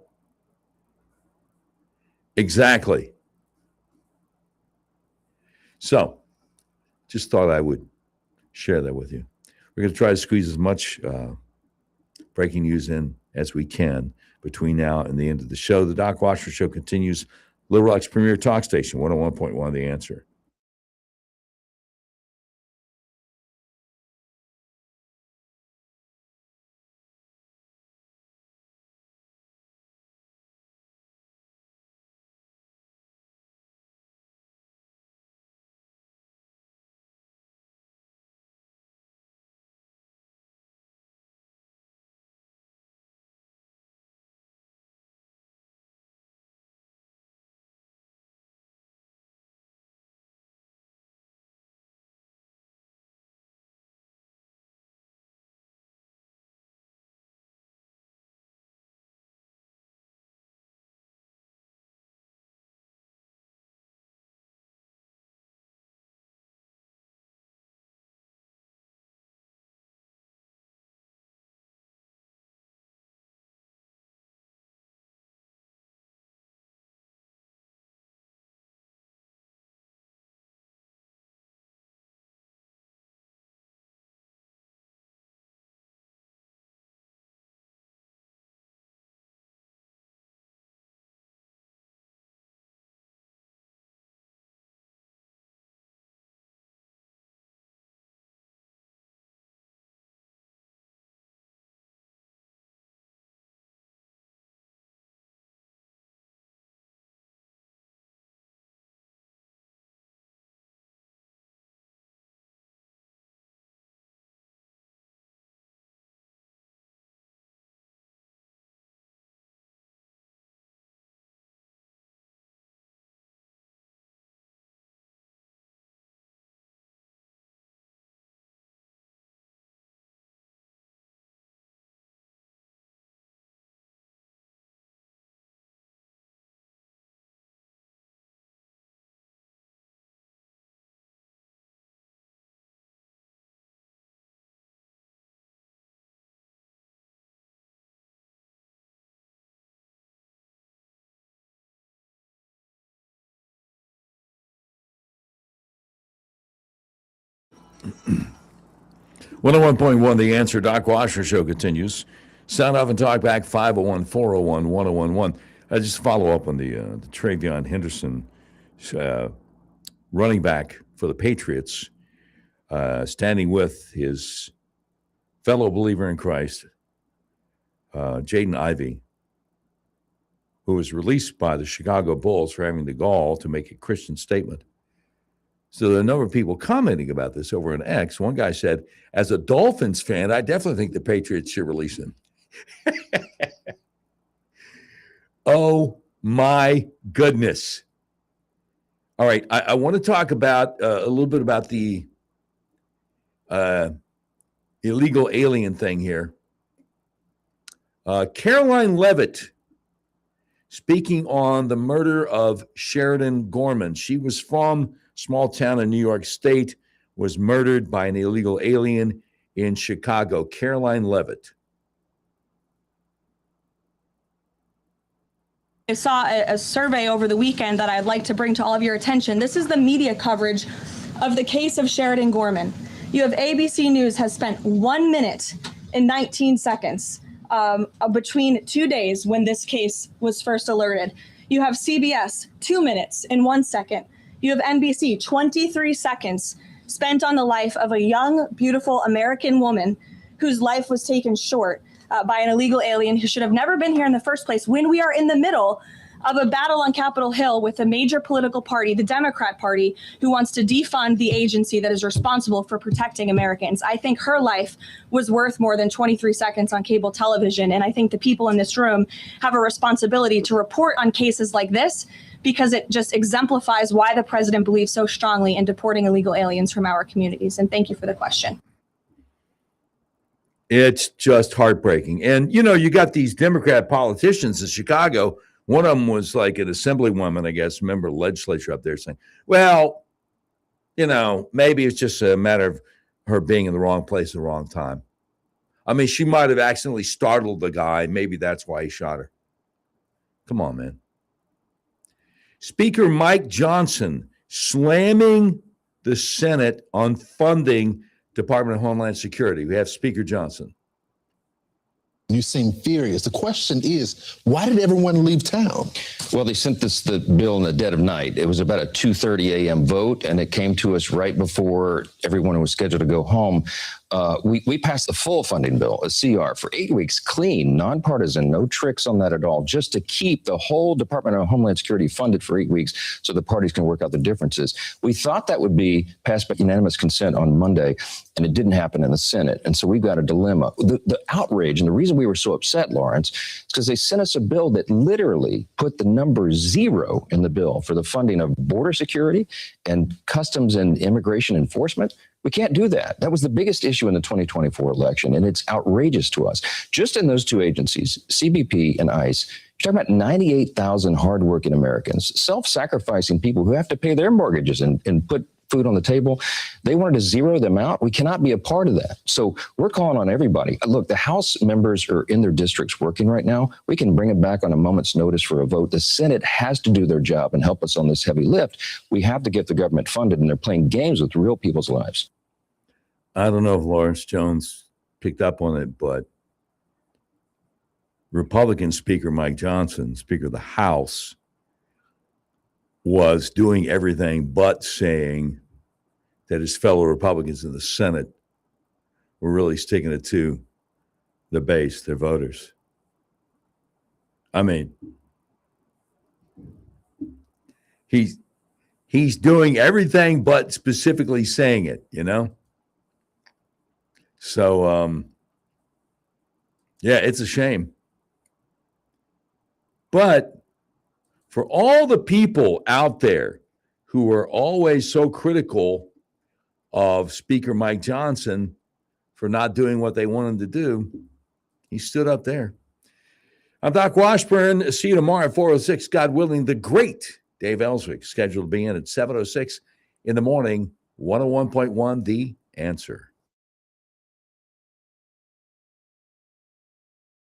exactly. So, just thought I would share that with you. We're going to try to squeeze as much breaking news in as we can between now and the end of the show. The Doc Washburn Show continues. Little Rock's premier talk station, 101.1 The Answer. 101.1 The Answer. Doc Washburn Show continues. Sound off and talk back 501-401-1011. I just follow up on the Travion Henderson running back for the Patriots, standing with his fellow believer in Christ, Jaden Ivey, who was released by the Chicago Bulls for having the gall to make a Christian statement. So there are a number of people commenting about this over on X. One guy said, as a Dolphins fan, I definitely think the Patriots should release him. Oh, my goodness. All right, I want to talk about a little bit about the illegal alien thing here. Caroline Leavitt, speaking on the murder of Sheridan Gorman. She was from small town in New York State, was murdered by an illegal alien in Chicago. Caroline Leavitt.
I saw a survey over the weekend that I'd like to bring to all of your attention. This is the media coverage of the case of Sheridan Gorman. You have ABC News has spent 1 minute and 19 seconds between 2 days when this case was first alerted. You have CBS 2 minutes and 1 second. You have NBC 23 seconds spent on the life of a young, beautiful American woman whose life was taken short by an illegal alien who should have never been here in the first place, when we are in the middle of a battle on Capitol Hill with a major political party, the Democrat Party, who wants to defund the agency that is responsible for protecting Americans. I think her life was worth more than 23 seconds on cable television. And I think the people in this room have a responsibility to report on cases like this, because it just exemplifies why the president believes so strongly in deporting illegal aliens from our communities. And thank you for the question.
It's just heartbreaking. And, you know, you got these Democrat politicians in Chicago. One of them was like an assemblywoman, I guess, member of the legislature up there, saying, well, you know, maybe it's just a matter of her being in the wrong place at the wrong time. I mean, she might have accidentally startled the guy. Maybe that's why he shot her. Come on, man. Speaker Mike Johnson slamming the Senate on funding Department of Homeland Security. We have Speaker Johnson.
You seem furious. The question is, why did everyone leave town?
Well, they sent the bill in the dead of night. It was about a 2:30 a.m. vote, and it came to us right before everyone was scheduled to go home. We passed the full funding bill, a CR, for 8 weeks, clean, nonpartisan, no tricks on that at all, just to keep the whole Department of Homeland Security funded for 8 weeks so the parties can work out the differences. We thought that would be passed by unanimous consent on Monday, and it didn't happen in the Senate. And so we've got a dilemma. The outrage, and the reason we were so upset, Lawrence, is because they sent us a bill that literally put the number 0 in the bill for the funding of border security and customs and immigration enforcement. We can't do that. That was the biggest issue in the 2024 election, and it's outrageous to us. Just in those two agencies, CBP and ICE, you're talking about 98,000 hardworking Americans, self-sacrificing people who have to pay their mortgages and put food on the table. They wanted to zero them out. We cannot be a part of that. So we're calling on everybody. Look, the House members are in their districts working right now. We can bring it back on a moment's notice for a vote. The Senate has to do their job and help us on this heavy lift. We have to get the government funded, and they're playing games with real people's lives.
I don't know if Lawrence Jones picked up on it, but Republican Speaker Mike Johnson, Speaker of the House, was doing everything but saying that his fellow Republicans in the Senate were really sticking it to the base, their voters. I mean, he's doing everything but specifically saying it, you know? So, yeah, it's a shame. But for all the people out there who are always so critical of Speaker Mike Johnson for not doing what they want him to do, he stood up there. I'm Doc Washburn. See you tomorrow at 4:06, God willing. The great Dave Ellswick scheduled to be in at 7:06 in the morning. 101.1 The Answer.